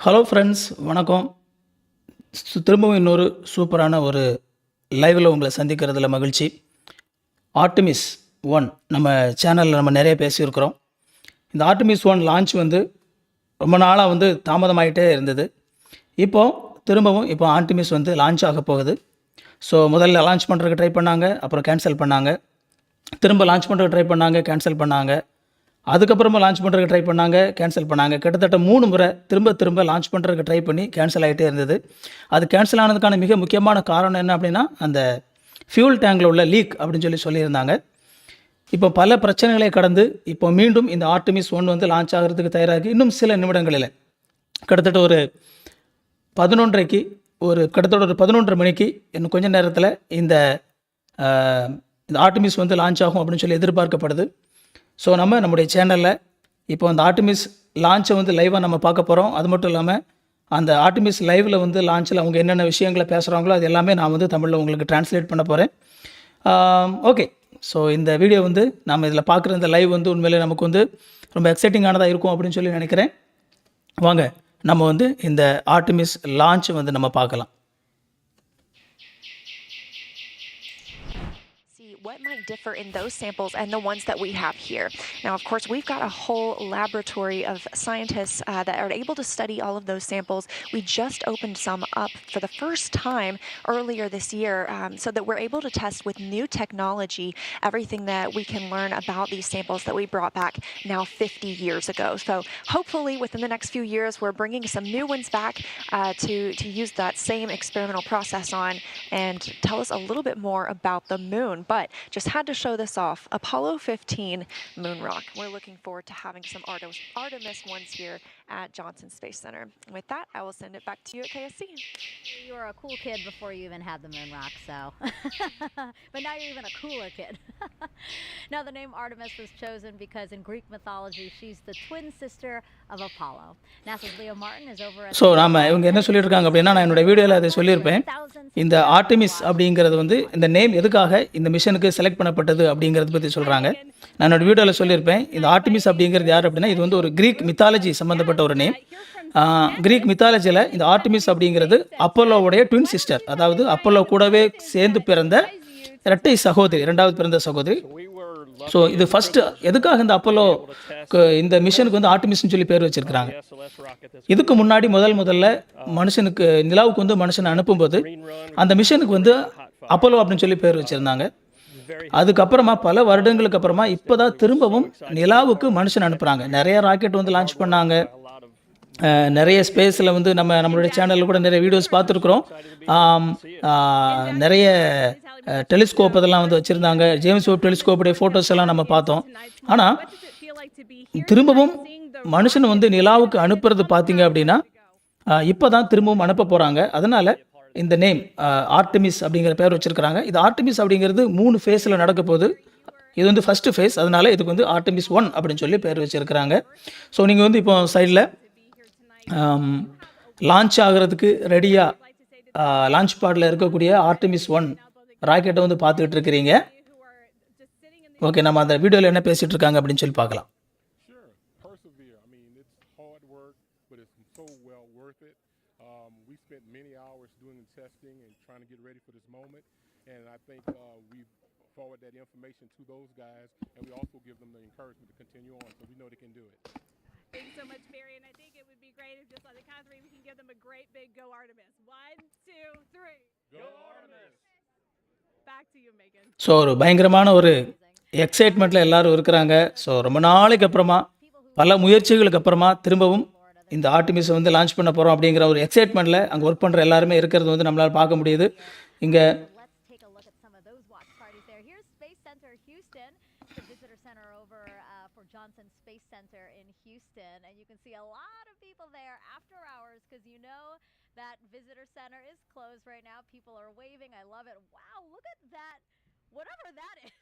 Hello friends, வணக்கம். திரும்பவும் இன்னொரு சூப்பரான ஒரு லைவில் உங்களை சந்திக்கிறதுல மகிழ்ச்சி. ஆர்டமிஸ் 1 நம்ம சேனலில் நம்ம நிறைய பேசியிருக்கிறோம். இந்த ஆர்டமிஸ் 1 லான்ச் ரொம்ப நாளாக தாமதமாயிட்டே இருந்தது. திரும்பவும் ஆர்டமிஸ் லான்ச் ஆக போகுது. ஸோ முதல்ல லான்ச் பண்ணுறதுக்கு ட்ரை பண்ணாங்க, அப்புறம் கேன்சல் பண்ணாங்க, திரும்ப லான்ச் பண்ணுறதுக்கு ட்ரை பண்ணாங்க, கேன்சல் பண்ணாங்க, அதுக்கப்புறமா லான்ச் பண்ணுறதுக்கு ட்ரை பண்ணாங்க, கேன்சல் பண்ணாங்க. கிட்டத்தட்ட 3 முறை திரும்ப லான்ச் பண்ணுறதுக்கு ட்ரை பண்ணி கேன்சல் ஆகிட்டே இருந்தது. அது கேன்சல் ஆனதுக்கான மிக முக்கியமான காரணம் என்ன அப்படின்னா, அந்த ஃபியூல் டேங்கில் உள்ள லீக் அப்படின்னு சொல்லியிருந்தாங்க. இப்போ பல பிரச்சனைகளை கடந்து மீண்டும் இந்த ஆர்டமிஸ் 1 லான்ச் ஆகிறதுக்கு தயாராகி இன்னும் சில நிமிடங்களில் கிட்டத்தட்ட ஒரு 11:30க்கு கிட்டத்தட்ட ஒரு 11:30 மணிக்கு இன்னும் கொஞ்சம் நேரத்தில் இந்த ஆர்டமிஸ் லான்ச் ஆகும் அப்படின்னு சொல்லி எதிர்பார்க்கப்படுது. ஸோ நம்முடைய சேனலில் அந்த ஆர்டமிஸ் லான்ச்சை லைவாக நம்ம பார்க்க போகிறோம். அது மட்டும் இல்லாமல் அந்த ஆர்டமிஸ் லைவில் லான்ச்சில் அவங்க என்னென்ன விஷயங்களை பேசுகிறாங்களோ அது எல்லாமே நான் தமிழில் உங்களுக்கு டிரான்ஸ்லேட் பண்ண போகிறேன். ஓகே, ஸோ இந்த வீடியோ நம்ம இதில் பார்க்குற இந்த லைவ் உண்மையிலே நமக்கு ரொம்ப எக்ஸைட்டிங்கானதாக இருக்கும் அப்படின்னு சொல்லி நினைக்கிறேன். வாங்க நம்ம இந்த ஆர்டமிஸ் லான்ச் நம்ம பார்க்கலாம். What might differ in those samples and the ones that we have here. Now, of course, we've got a whole laboratory of scientists that are able to study all of those samples. We just opened some up for the first time earlier this year so that we're able to test with new technology everything that we can learn about these samples that we brought back now 50 years ago. So hopefully within the next few years, we're bringing some new ones back to use that same experimental process on and tell us a little bit more about the moon. But just had to show this off. Apollo 15 moon rock. We're looking forward to having some Artemis ones here at Johnson Space Center. And with that, I will send it back to you at KSC. You were a cool kid before you even had the moon rock, so. But now you're even a cooler kid. Now the name Artemis was chosen because in Greek mythology, she's the twin sister of Apollo. NASA's Leo Martin is over at... so இவங்க என்ன சொல்லியிருக்காங்க அப்படின்னா, நான் என்னோட வீடியோவில் அதை சொல்லியிருப்பேன். இந்த ஆர்டமிஸ் அப்படிங்கிறது இந்த நேம் எதுக்காக இந்த மிஷனுக்கு செலக்ட் பண்ணப்பட்டது அப்படிங்கிறத பற்றி சொல்கிறாங்க. நான் என்னோட வீடியோவில் சொல்லியிருப்பேன். இந்த ஆர்டமிஸ் அப்படிங்கிறது யார் அப்படின்னா, இது ஒரு கிரீக் மித்தாலஜி சம்மந்தப்பட்ட ஒரு நேம். கிரீக் மித்தாலஜியில் இந்த ஆர்டமிஸ் அப்படிங்கிறது அப்போலோவுடைய ட்வின் சிஸ்டர், அதாவது அப்போலோ கூடவே சேர்ந்து பிறந்த இரட்டை சகோதரி, 2வது பிறந்த சகோதரி. ஸோ இது ஃபஸ்ட்டு எதுக்காக இந்த அப்போலோ இந்த மிஷனுக்கு ஆர்டமிஸ்னு சொல்லி பேர் வச்சிருக்கிறாங்க. இதுக்கு முன்னாடி முதல்ல மனுஷனுக்கு நிலாவுக்கு மனுஷனை அனுப்பும்போது அந்த மிஷனுக்கு அப்போலோ அப்படின்னு சொல்லி பேர் வச்சுருந்தாங்க. அதுக்கப்புறமா பல வருடங்களுக்கு அப்புறமா இப்போ தான் திரும்பவும் நிலாவுக்கு மனுஷன் அனுப்புகிறாங்க. நிறைய ராக்கெட் லான்ச் பண்ணாங்க. நிறைய ஸ்பேஸில் நம்மளுடைய சேனலில் கூட நிறைய வீடியோஸ் பார்த்துருக்குறோம். நிறைய டெலிஸ்கோப் அதெல்லாம் வச்சுருந்தாங்க. ஜேம்ஸ் வெப் டெலிஸ்கோப்புடைய ஃபோட்டோஸ் எல்லாம் நம்ம பார்த்தோம். ஆனால் திரும்பவும் மனுஷன் நிலாவுக்கு அனுப்புறது பார்த்தீங்க அப்படின்னா இப்போ தான் திரும்பவும் அனுப்ப போகிறாங்க. அதனால் இந்த நேம் ஆர்டமிஸ் அப்படிங்கிற பேர் வச்சுருக்கிறாங்க. இது ஆர்டமிஸ் அப்படிங்கிறது 3 ஃபேஸில் நடக்க போகுது. இது ஃபஸ்ட்டு ஃபேஸ், அதனால் இதுக்கு ஆர்டமிஸ் 1 அப்படின்னு சொல்லி பேர் வச்சுருக்கிறாங்க. ஸோ நீங்கள் இப்போ சைடில் லான்ச் ஆகிறதுக்கு ரெடியாக லான்ச் பேடில் இருக்கக்கூடிய ஆர்டமிஸ் 1 ராக்கெட்டை பார்த்துக்கிட்டு இருக்கிறீங்க. ஓகே, நம்ம அந்த வீடியோவில் என்ன பேசிகிட்டு இருக்காங்க அப்படின்னு சொல்லி பார்க்கலாம். We spent many hours doing the testing and trying to get ready for this moment, and I think we forward that information to those guys, and we also give them the encouragement to continue on, so we know they can do it. Thanks so much, Barry, and I think it would be great if just on the count of 3 we can give them a great big go Artemis. 1, 2, 3. Go Artemis! Back to you, Megan. So ஒரு பயங்கரமான ஒரு எக்ஸைட்மெண்ட்டில் எல்லாரும் இருக்கிறாங்க. So ரொம்ப நாளைக்கு அப்புறமா பல முயற்சிகளுக்கு அப்புறமா திரும்பவும் இந்த ஆர்டமிஸை லான்ச் பண்ண போகிறோம் அப்படிங்கிற ஒரு எக்ஸைட்மெண்ட்டில் அங்கே ஒர்க் பண்ணுற எல்லாருமே இருக்கிறது நம்மளால் பார்க்க முடியுது. இங்கே Johnson Space Center in Houston, and you can see a lot of people there after hours because you know that visitor center is closed right now. People are waving. I love it. Wow, look at that. Whatever that is.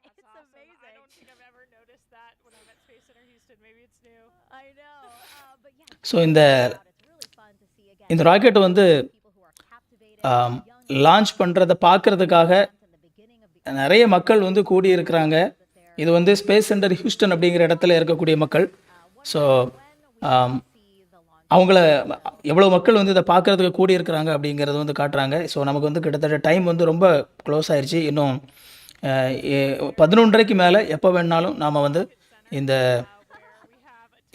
It's awesome. Amazing. I don't think I've ever noticed that when I'm at Space Center Houston. Maybe it's new. I know. But yeah. So இந்த rocket launch பண்ணுறதை பார்க்குறதுக்காக நிறைய மக்கள் கூடி இருக்கிறாங்க. இது space centre Houston அப்படிங்கிற இடத்துல இருக்கக்கூடிய மக்கள். ஸோ அவங்கள எவ்வளோ மக்கள் வந்து இதை பார்க்குறதுக்கு கூடி இருக்கிறாங்க அப்படிங்கிறது வந்து காட்டுறாங்க. ஸோ நமக்கு வந்து கிட்டத்தட்ட டைம் வந்து ரொம்ப க்ளோஸ் ஆயிடுச்சு. இன்னும் 11:30க்கு மேலே எப்போ வேணாலும் நாம் வந்து இந்த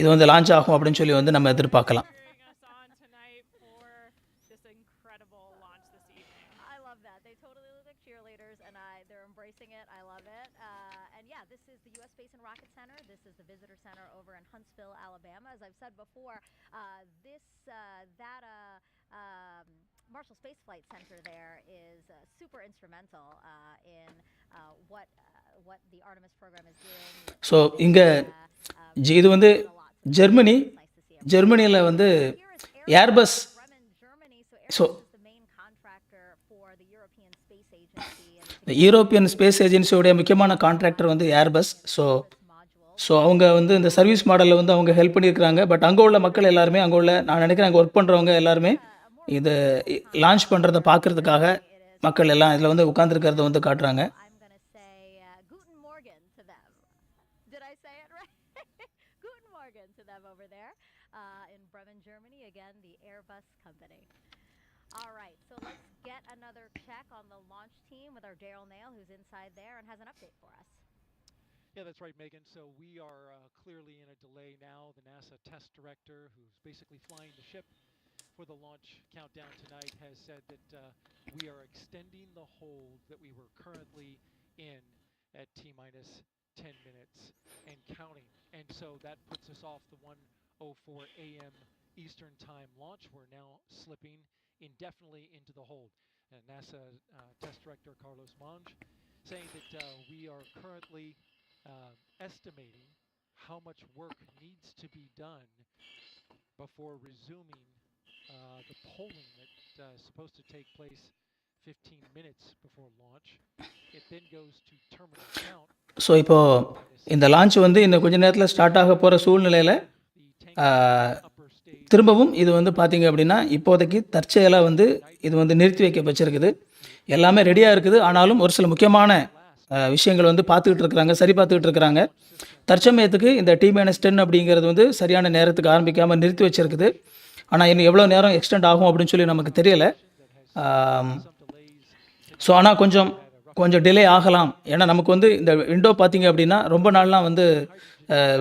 இது வந்து லான்ச் ஆகும் அப்படின்னு சொல்லி வந்து நம்ம எதிர்பார்க்கலாம். cheering us on tonight for this incredible launch this evening. I love that. They totally look like cheerleaders, and they're embracing it. I love it. And yeah, this is the U.S. Space and Rocket Center. This is the Visitor Center over in Huntsville, Alabama. As I've said before, Marshall Space Flight Center there is super instrumental in what the Artemis program is doing. So இங்கே இது வந்து ஜெர்மனியில் வந்து Airbus. So இந்த European space ஏஜென்சியோடைய முக்கியமான contractor வந்து Airbus. So அவங்க வந்து இந்த சர்வீஸ் மாடலில் வந்து அவங்க ஹெல்ப் பண்ணியிருக்கிறாங்க. பட் அங்கே உள்ள மக்கள் எல்லாருமே, அங்கே உள்ள நான் நினைக்கிறேன் அங்கே ஒர்க் பண்ணுறவங்க எல்லாருமே இது லான்ச் பண்ணுறதை பார்க்குறதுக்காக மக்கள் எல்லாம் இதில் வந்து உட்காந்துருக்கிறத வந்து காட்டுறாங்க. I'm going to say Guten Morgen to them. Did I say it right? Guten Morgen to them over there in Bremen, Germany. Again, the Airbus company. All right, so let's get another check on the launch team with our Daryl Nail, who's inside there and has an update for us. Yeah, that's right, Megan. So we are clearly in a delay now. The NASA test director, who's basically flying the ship for the launch countdown tonight, has said that we are extending the hold that we were currently in at T-minus 10 minutes and counting. And so that puts us off the 1:04 a.m. Eastern Time launch. We're now slipping indefinitely into the hold. NASA test director Carlos Monge saying that we are currently estimating how much work needs to be done before resuming the polling that's supposed to take place 15 minutes before launch. It then goes to terminal count. So இப்போது இந்த launch வந்து இன்னும் கொஞ்சம் நேரத்தில் start ஆக போகிற சூழ்நிலையில் திரும்பவும் இது வந்து பார்த்திங்க அப்படின்னா இப்போதைக்கு தற்செயலாக வந்து இது வந்து நிறுத்தி வைக்கப்பட்டிருக்குது. எல்லாமே ரெடியாக இருக்குது. ஆனாலும் ஒரு சில முக்கியமான விஷயங்கள் வந்து பார்த்துக்கிட்டு இருக்கிறாங்க, சரி பார்த்துக்கிட்டு இருக்கிறாங்க. தற்சமயத்துக்கு இந்த T-10 அப்படிங்கிறது வந்து சரியான நேரத்துக்கு ஆரம்பிக்காமல் நிறுத்தி வச்சிருக்குது. ஆனால் இன்னும் எவ்வளோ நேரம் எக்ஸ்டெண்ட் ஆகும் அப்படின்னு சொல்லி நமக்கு தெரியலை. ஸோ ஆனால் கொஞ்சம் டிலே ஆகலாம். ஏன்னா நமக்கு வந்து இந்த விண்டோ பார்த்திங்க அப்படின்னா ரொம்ப நாள்லாம் வந்து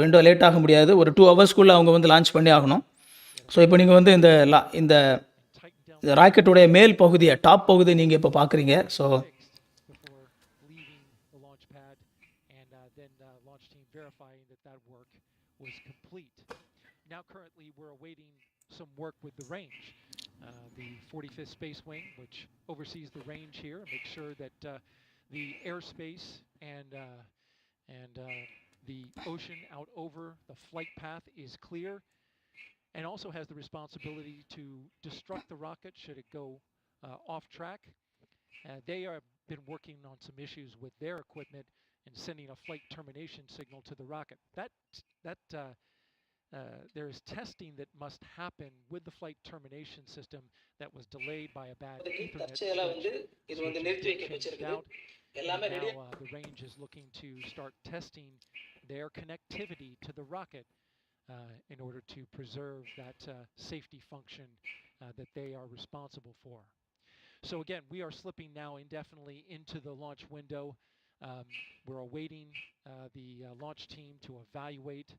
விண்டோ லேட் ஆக முடியாது. ஒரு 2 ஹவர்ஸ்க்குள்ளே அவங்க வந்து லான்ச் பண்ணி ஆகணும். ஸோ இப்போ நீங்கள் வந்து இந்த ராக்கெட்டுடைய மேல் பகுதியை, டாப் பகுதி நீங்கள் இப்போ பார்க்குறீங்க. So Now currently we're awaiting some work with the range. The 45th Space Wing, which oversees the range here, and makes sure that the airspace and the ocean out over the flight path is clear, and also has the responsibility to destruct the rocket should it go off track. They have been working on some issues with their equipment and sending a flight termination signal to the rocket. There is testing that must happen with the flight termination system that was delayed by a bad Ethernet switch. Now the range is looking to start testing their connectivity to the rocket in order to preserve that safety function that they are responsible for. So again, we are slipping now indefinitely into the launch window. We're awaiting the launch team to evaluate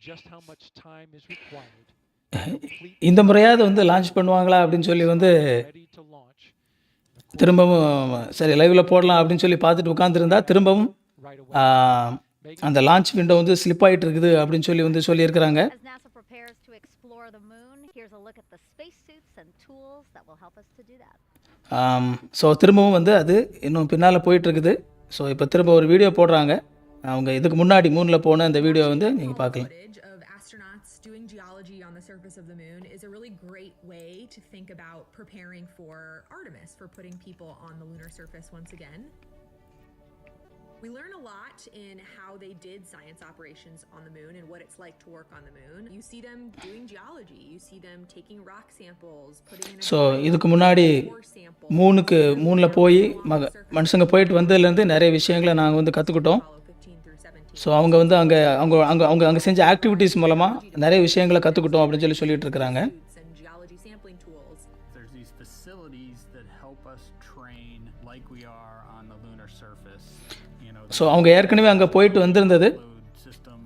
just how much time is required. இந்த முறையாவது வந்து launch பண்ணுவாங்களா அப்படின்னு சொல்லி வந்து திரும்பவும் சரி லைவில் போடலாம் அப்படின்னு சொல்லி பார்த்துட்டு உட்காந்துருந்தா திரும்பவும் அந்த லான்ச் விண்டோ வந்து ஸ்லிப் ஆகிட்டு இருக்குது அப்படின்னு சொல்லி வந்து சொல்லியிருக்கிறாங்க. ஸோ திரும்பவும் வந்து அது இன்னும் பின்னால் போயிட்டுருக்குது. ஸோ இப்போ திரும்ப ஒரு வீடியோ போடுறாங்க. அவங்க இதுக்கு முன்னாடி மூணில் போன அந்த வீடியோ வந்து நீங்கள் பார்க்கலாம். Doing geology on the surface of the moon is a really great way to think about preparing for Artemis, for putting people on the lunar surface once again. We learn a lot in how they did science operations on the moon and what it's like to work on the moon. You see them doing geology, you see them taking rock samples, putting in so இதுக்கு முன்னாடி மூணில் போய் மனுஷங்க போயிட்டு வந்ததுலேருந்து நிறைய விஷயங்களை நாங்கள் வந்து கற்றுக்கிட்டோம். ஸோ அவங்க வந்து அங்கே அவங்க அங்கே அவங்க அங்கே செஞ்ச ஆக்டிவிட்டீஸ் மூலமாக நிறைய விஷயங்களை கற்றுக்கிட்டோம் அப்படின்னு சொல்லிட்டு இருக்கிறாங்க. and geology sampling tools. There's these facilities that help us train like we are on the lunar surface. So அவங்க ஏற்கனவே அங்கே போயிட்டு வந்திருந்தது. Load system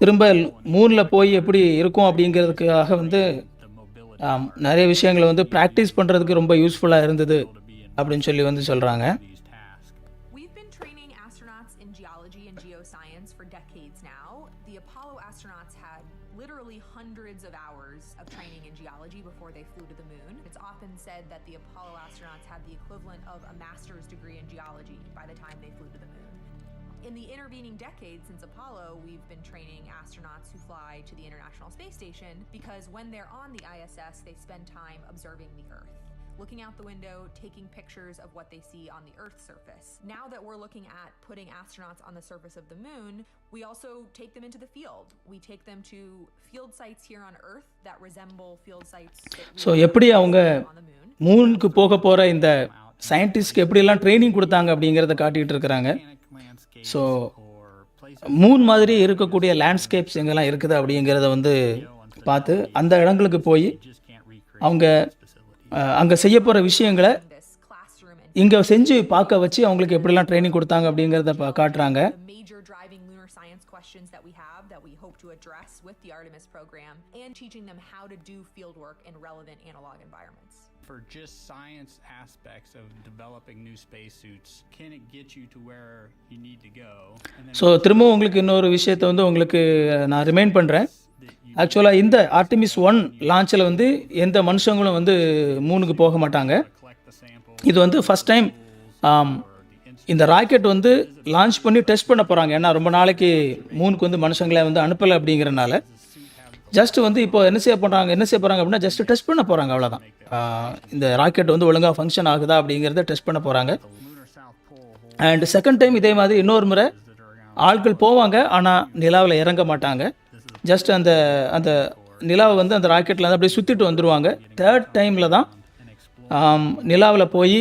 திரும்ப மூணில் போய் எப்படி இருக்கும் அப்படிங்கிறதுக்காக வந்து the mobility நிறைய விஷயங்களை வந்து ப்ராக்டிஸ் பண்ணுறதுக்கு ரொம்ப யூஸ்ஃபுல்லாக இருந்தது அப்படின்னு சொல்லி வந்து சொல்கிறாங்க. these tasks. We've been training astronauts in geology and geoscience for decades now. The Apollo astronauts had literally hundreds of hours of training in geology before they flew to the moon. It's often said that the Apollo astronauts had the equivalent of a master's degree in geology by the time they flew to the moon. In the intervening decades since Apollo, we've been training astronauts who fly to the International Space Station because when they're on the ISS, they spend time observing the Earth, looking out the window, taking pictures of what they see on the Earth's surface. Now that we're looking at putting astronauts on the surface of the moon, we also take them into the field. We take them to field sites here on Earth that resemble field sites that we so எப்படி அவங்க on the moon. மூணுக்கு போக போகிற இந்த சயின்டிஸ்ட்க்கு எப்படியெல்லாம் training கொடுத்தாங்க அப்படிங்கிறத காட்டிகிட்டு இருக்கிறாங்க. Landscape so or places Moon மாதிரி இருக்கக்கூடிய லேண்ட்ஸ்கேப்ஸ் எங்கெல்லாம் இருக்குது அப்படிங்கிறத வந்து பார்த்து அந்த இடங்களுக்கு போய் just can't recreate அவங்க facilities. அங்கே செய்ய போகிற விஷயங்களை This classroom and இங்கே செஞ்சு பார்க்க வச்சு அவங்களுக்கு எப்படிலாம் ட்ரைனிங் கொடுத்தாங்க அப்படிங்கிறத காட்டுறாங்க. the major driving lunar science questions that we have that we hope to address with the Artemis program, and teaching them how to do field work in relevant analog environments. For just science aspects of developing new spacesuits, can it get you to where you need to go? And then so திரும்பவும் உங்களுக்கு இன்னொரு விஷயத்தை வந்து உங்களுக்கு நான் remind பண்ணுறேன். ஆக்சுவலாக இந்த ஆர்டிமிஸ் 1 லான்ச்சில் வந்து எந்த மனுஷங்களும் வந்து மூணுக்கு போக மாட்டாங்க. collect the sample இது வந்து ஃபஸ்ட் டைம் இந்த ராக்கெட் வந்து லான்ச் பண்ணி டெஸ்ட் பண்ண போகிறாங்க. ஏன்னா ரொம்ப நாளைக்கு மூணுக்கு வந்து மனுஷங்களை வந்து அனுப்பலை அப்படிங்கிறனால ஜஸ்ட் வந்து இப்போ என்ன செய்ய போகிறாங்க அப்படின்னா ஜஸ்ட் டெஸ்ட் பண்ண போகிறாங்க, அவ்வளோதான். இந்த ராக்கெட் வந்து ஒழுங்காக ஃபங்க்ஷன் ஆகுதா அப்படிங்கிறத டெஸ்ட் பண்ண போகிறாங்க. lunar south pole holes and second time இதே மாதிரி இன்னொரு முறை ஆட்கள் போவாங்க, ஆனால் நிலாவில் இறங்க மாட்டாங்க. ஜஸ்ட் அந்த அந்த நிலாவை வந்து அந்த ராக்கெட்டில் வந்து அப்படியே சுற்றிட்டு வந்துடுவாங்க. தேர்ட் டைமில் தான் நிலாவில் போய்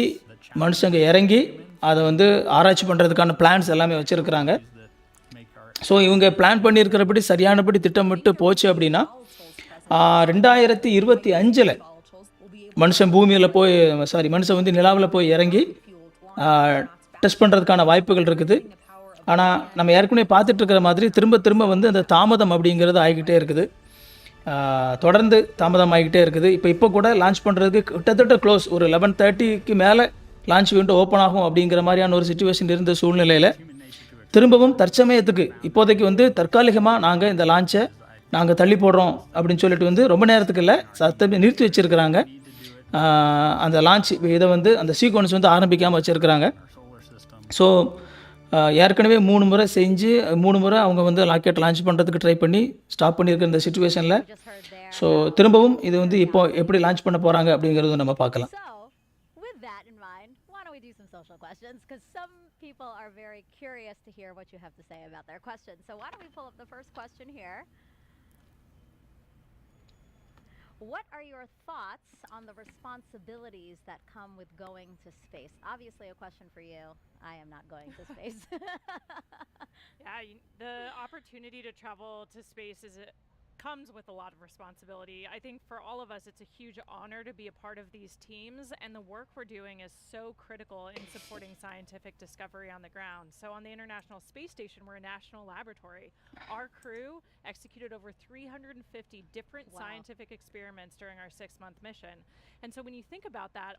மனுஷங்க இறங்கி அதை வந்து ஆராய்ச்சி பண்ணுறதுக்கான பிளான்ஸ் எல்லாமே வச்சுருக்குறாங்க. that make our ஸோ இவங்க பிளான் பண்ணியிருக்கிறபடி சரியானபடி திட்டமிட்டு போச்சு அப்படின்னா 2025 மனுஷன் மனுஷன் வந்து நிலாவில் போய் இறங்கி டெஸ்ட் பண்ணுறதுக்கான வாய்ப்புகள் இருக்குது. ஆனால் நம்ம ஏற்கனவே பார்த்துட்டு இருக்கிற மாதிரி திரும்ப வந்து அந்த தாமதம் அப்படிங்கிறது ஆகிக்கிட்டே இருக்குது. தொடர்ந்து தாமதம் ஆகிக்கிட்டே இருக்குது. இப்போ கூட லான்ச் பண்ணுறதுக்கு கிட்டத்தட்ட க்ளோஸ் ஒரு 11:30க்கு மேலே லான்ச் விண்டோ ஓப்பன் ஆகும் அப்படிங்கிற மாதிரியான ஒரு சுச்சுவேஷன் இருந்த சூழ்நிலையில் திரும்பவும் தற்சமயத்துக்கு இப்போதைக்கு வந்து தற்காலிகமாக நாங்கள் இந்த லான்ச்சை நாங்கள் தள்ளி போடுறோம் அப்படின்னு சொல்லிட்டு வந்து ரொம்ப நேரத்துக்கு இல்லை நிறுத்தி வச்சுருக்கிறாங்க. அந்த லான்ச் இதை வந்து அந்த சீக்வன்ஸ் வந்து ஆரம்பிக்காமல் வச்சுருக்கிறாங்க. solar system. ஸோ ஏற்கனவே 3 முறை செஞ்சு 3 முறை அவங்க வந்து ராக்கெட் லான்ச் பண்ணுறதுக்கு ட்ரை பண்ணி ஸ்டாப் பண்ணியிருக்கிற இந்த சுச்சுவேஷனில் Just heard there. ஸோ திரும்பவும் இது வந்து இப்போ எப்படி லான்ச் பண்ண போகிறாங்க அப்படிங்கிறது நம்ம பார்க்கலாம். So, with that in mind, why don't we do some social questions? Because some people are very curious to hear what you have to say about their questions. So, why don't we pull up the first question here? What are your thoughts on the responsibilities that come with going to space? Obviously, a question for you. I am not going to space. Yeah, the opportunity to travel to space comes with a lot of responsibility. I think for all of us, it's a huge honor to be a part of these teams, and the work we're doing is so critical in supporting scientific discovery on the ground. So on the International Space Station, we're a national laboratory. Our crew executed over 350 different scientific experiments during our 6-month mission. And so when you think about that,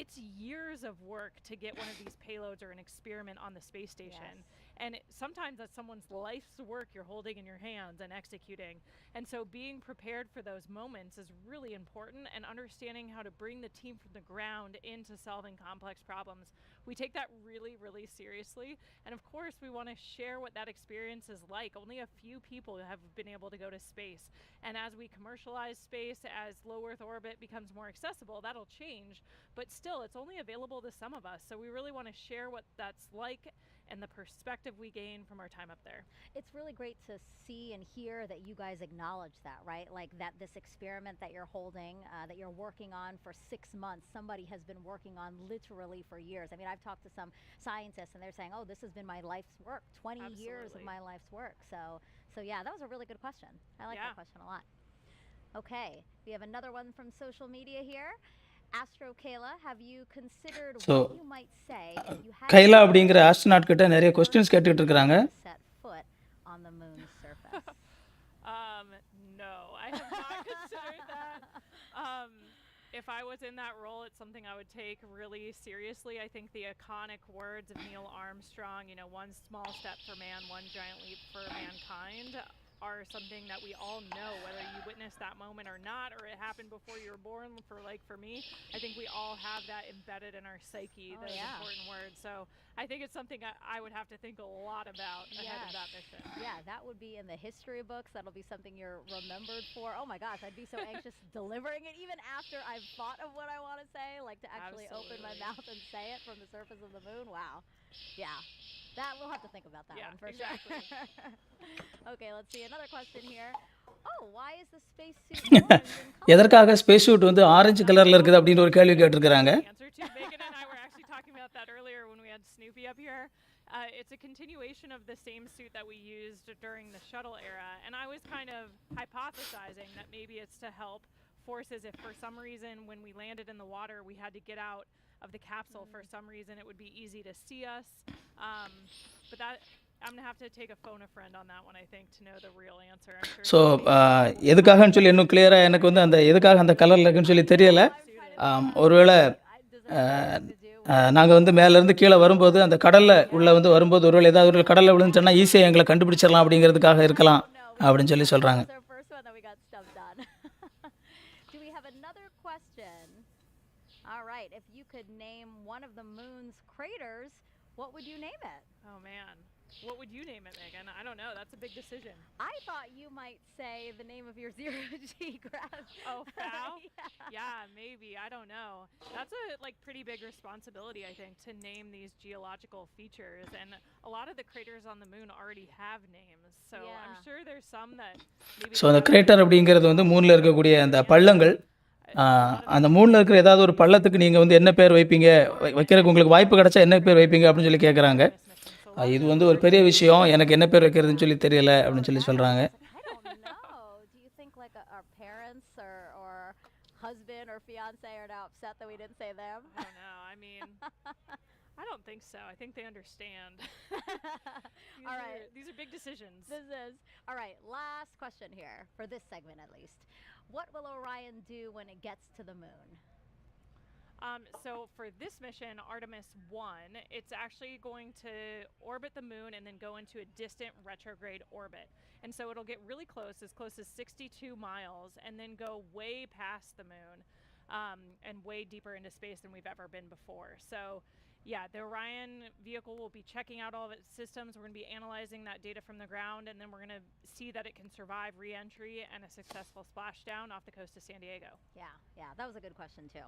it's years of work to get one of these payloads or an experiment on the space station. Yes. And sometimes that's someone's life's work you're holding in your hands and executing. And so being prepared for those moments is really important, and understanding how to bring the team from the ground into solving complex problems. We take that really, really seriously. And of course, we want to share what that experience is like. Only a few people have been able to go to space. And as we commercialize space, as low Earth orbit becomes more accessible, that'll change. But still, it's only available to some of us. So we really want to share what that's like and the perspective we gain from our time up there. It's really great to see and hear that you guys acknowledge that, right? Like that this experiment that you're holding, that you're working on for 6 months, somebody has been working on literally for years. I mean, I've talked to some scientists and they're saying, oh, this has been my life's work, 20 years of my life's work. So yeah, that was a really good question. I like that question a lot. Okay, we have another one from social media here. Astro Kayla, have you considered what you might say if you had Kailash அப்படிங்கிற astronaut கிட்ட நிறைய questions கேட்டுட்டு இருக்காங்க. set foot on the moon's surface? No, I have not considered that. If I was in that role, it's something I would take really seriously. I think the iconic words of Neil Armstrong, one small step for man, one giant leap for mankind, are something that we all know, whether you witnessed that moment or not, or it happened before you were born. For me, I think we all have that embedded in our psyche, those important words. So I think it's something I would have to think a lot about ahead of that mission. Yeah, that would be in the history books. That'll be something you're remembered for. Oh my gosh, I'd be so anxious delivering it, even after I've thought of what I want to say, like to actually open my mouth and say it from the surface of the moon. Wow. Yeah. That we'll have to think about that one for sure. Okay, let's see another question here. Oh, why is the spacesuit orange in color? எதற்காக space suit வந்து orange கலர்ல இருக்குது அப்படின்னு ஒரு கேள்வி கேட்டிருக்காங்க. Answer to Megan and I were actually talking about that earlier when we had Snoopy up here. It's a continuation of the same suit that we used during the shuttle era, and I was kind of hypothesizing that maybe it's to help forces if for some reason when we landed in the water we had to get out of the capsule for some reason, it would be easy to see us. But that I'm going to have to take a phone a friend on that one, I think, to know the real answer. So எதுக்காகன்னு சொல்லி இன்னும் கிளியராக எனக்கு வந்து அந்த எதுக்காக அந்த கலரில் இருக்குன்னு சொல்லி தெரியலை. ஒருவேளை நாங்கள் வந்து மேலேருந்து கீழே வரும்போது அந்த கடலில் உள்ளே வந்து வரும்போது ஒருவேளை ஏதாவது ஒரு கடலில் விழுந்துச்சுன்னா ஈஸியாக எங்களை கண்டுபிடிச்சிடலாம் அப்படிங்கிறதுக்காக இருக்கலாம் அப்படின்னு சொல்லி சொல்கிறாங்க. All right, if you could name one of the moon's craters, what would you name it? Oh man, what would you name it, Megan? I don't know. That's a big decision. I thought you might say the name of your zero-G graph. Oh, FOW? Yeah, maybe. I don't know. That's a pretty big responsibility, I think, to name these geological features. And a lot of the craters on the moon already have names. So I'm sure there's some that maybe. So அந்த greater அப்படிங்கிறது வந்து மூணில் இருக்கக்கூடிய அந்த பள்ளங்கள். அந்த மூணில் இருக்கிற ஏதாவது ஒரு பள்ளத்துக்கு நீங்கள் வந்து என்ன பேர் வைப்பீங்க, வைக்கிறதுக்கு உங்களுக்கு வாய்ப்பு கிடச்சா என்ன பேர் வைப்பீங்க அப்படின்னு சொல்லி கேட்குறாங்க. இது வந்து ஒரு பெரிய விஷயம், எனக்கு என்ன பேர் வைக்கிறதுன்னு சொல்லி தெரியல அப்படின்னு சொல்லி சொல்கிறாங்க. I don't think so. I think they understand. All right. These are big decisions. This is. All right, last question here, for this segment at least. What will Orion do when it gets to the moon? So for this mission, Artemis 1, it's actually going to orbit the moon and then go into a distant retrograde orbit. And so it'll get really close as 62 miles, and then go way past the moon and way deeper into space than we've ever been before. So yeah, the Orion vehicle will be checking out all of its systems. We're going to be analyzing that data from the ground, and then we're going to see that it can survive re-entry and a successful splashdown off the coast of San Diego. Yeah, that was a good question too.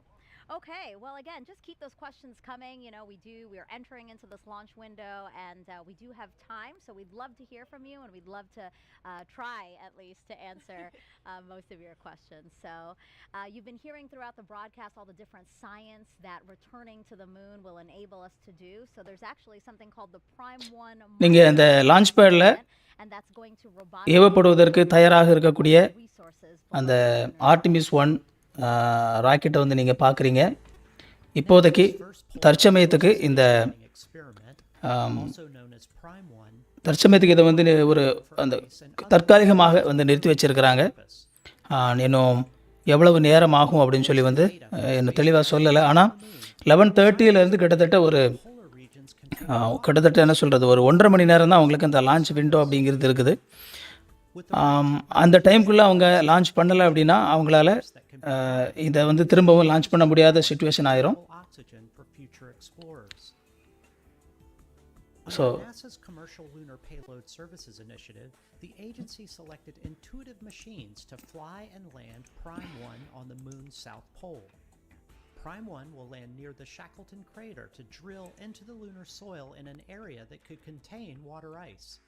Okay, well again, just keep those questions coming. We are entering into this launch window, and we do have time, so we'd love to hear from you, and we'd love to try at least to answer most of your questions. So you've been hearing throughout the broadcast all the different science that returning to the moon will enable us to do. So there's actually something called the Prime 1. நீங்கள் அந்த launch பேடில் ஏவப்படுவதற்கு தயாராக இருக்கக்கூடிய அந்த Artemis 1 ராக்கெட்டை வந்து நீங்கள் பார்க்குறீங்க. இப்போதைக்கு தற்சமயத்துக்கு இந்த தற்சமயத்துக்கு இதை வந்து ஒரு அந்த தற்காலிகமாக வந்து நிறுத்தி வச்சிருக்கிறாங்க. இன்னும் எவ்வளவு நேரம் ஆகும் அப்படின்னு சொல்லி வந்து என்ன தெளிவாக சொல்லலை. ஆனால் 11:30 கிட்டத்தட்ட என்ன சொல்கிறது, ஒரு 1.5 மணி நேரம் தான் அவங்களுக்கு அந்த லான்ச் விண்டோ அப்படிங்கிறது இருக்குது. அந்த டைமுக்குள்ளே அவங்க லான்ச் பண்ணலை அப்படின்னா அவங்களால இதை வந்து திரும்பவும் லான்ச் பண்ண முடியாத சிச்சுவேஷன் ஆயிரும். So NASA's Commercial Lunar Payload Services Initiative, the agency selected intuitive machines to fly and land Prime 1 on the moon's south pole. Prime 1 will land near the Shackleton crater to drill into the lunar soil in an area that could contain water ice.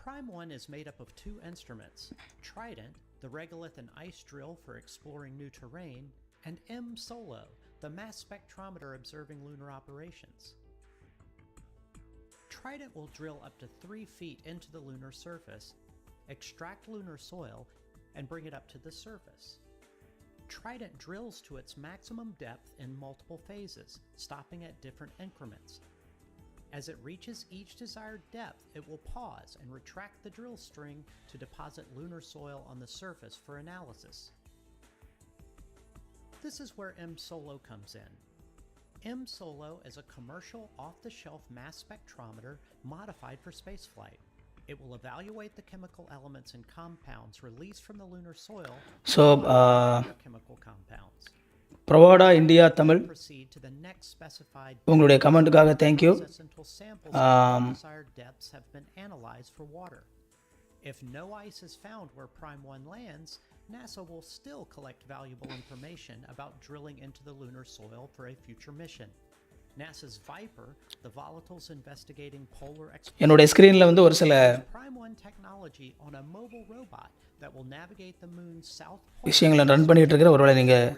Prime 1 is made up of two instruments, Trident, the regolith and ice drill for exploring new terrain, and M-SOLO, the mass spectrometer observing lunar operations. Trident will drill up to 3 feet into the lunar surface, extract lunar soil, and bring it up to the surface. Trident drills to its maximum depth in multiple phases, stopping at different increments. As it reaches each desired depth, it will pause and retract the drill string to deposit lunar soil on the surface for analysis. This is where M-SOLO comes in. M-SOLO is a commercial off-the-shelf mass spectrometer modified for spaceflight. It will evaluate the chemical elements and compounds released from the lunar soil So, chemical compounds. Pravada India Tamil, Proceed to the next specified உங்களுடைய கமெண்ட்டுக்காக thank you. process until samples of desired depths have been analyzed for water. If no ice is found where Prime 1 lands, NASA will still collect valuable information about drilling into the lunar soil for a future mission. NASA's Viper, the volatiles investigating polar என்னுடைய ஸ்க்ரீனில் வந்து ஒரு சில Prime 1 technology on a mobile robot that will navigate the moon's south விஷயங்களை run பண்ணிகிட்டு இருக்கிற ஒருவேளை நீங்கள்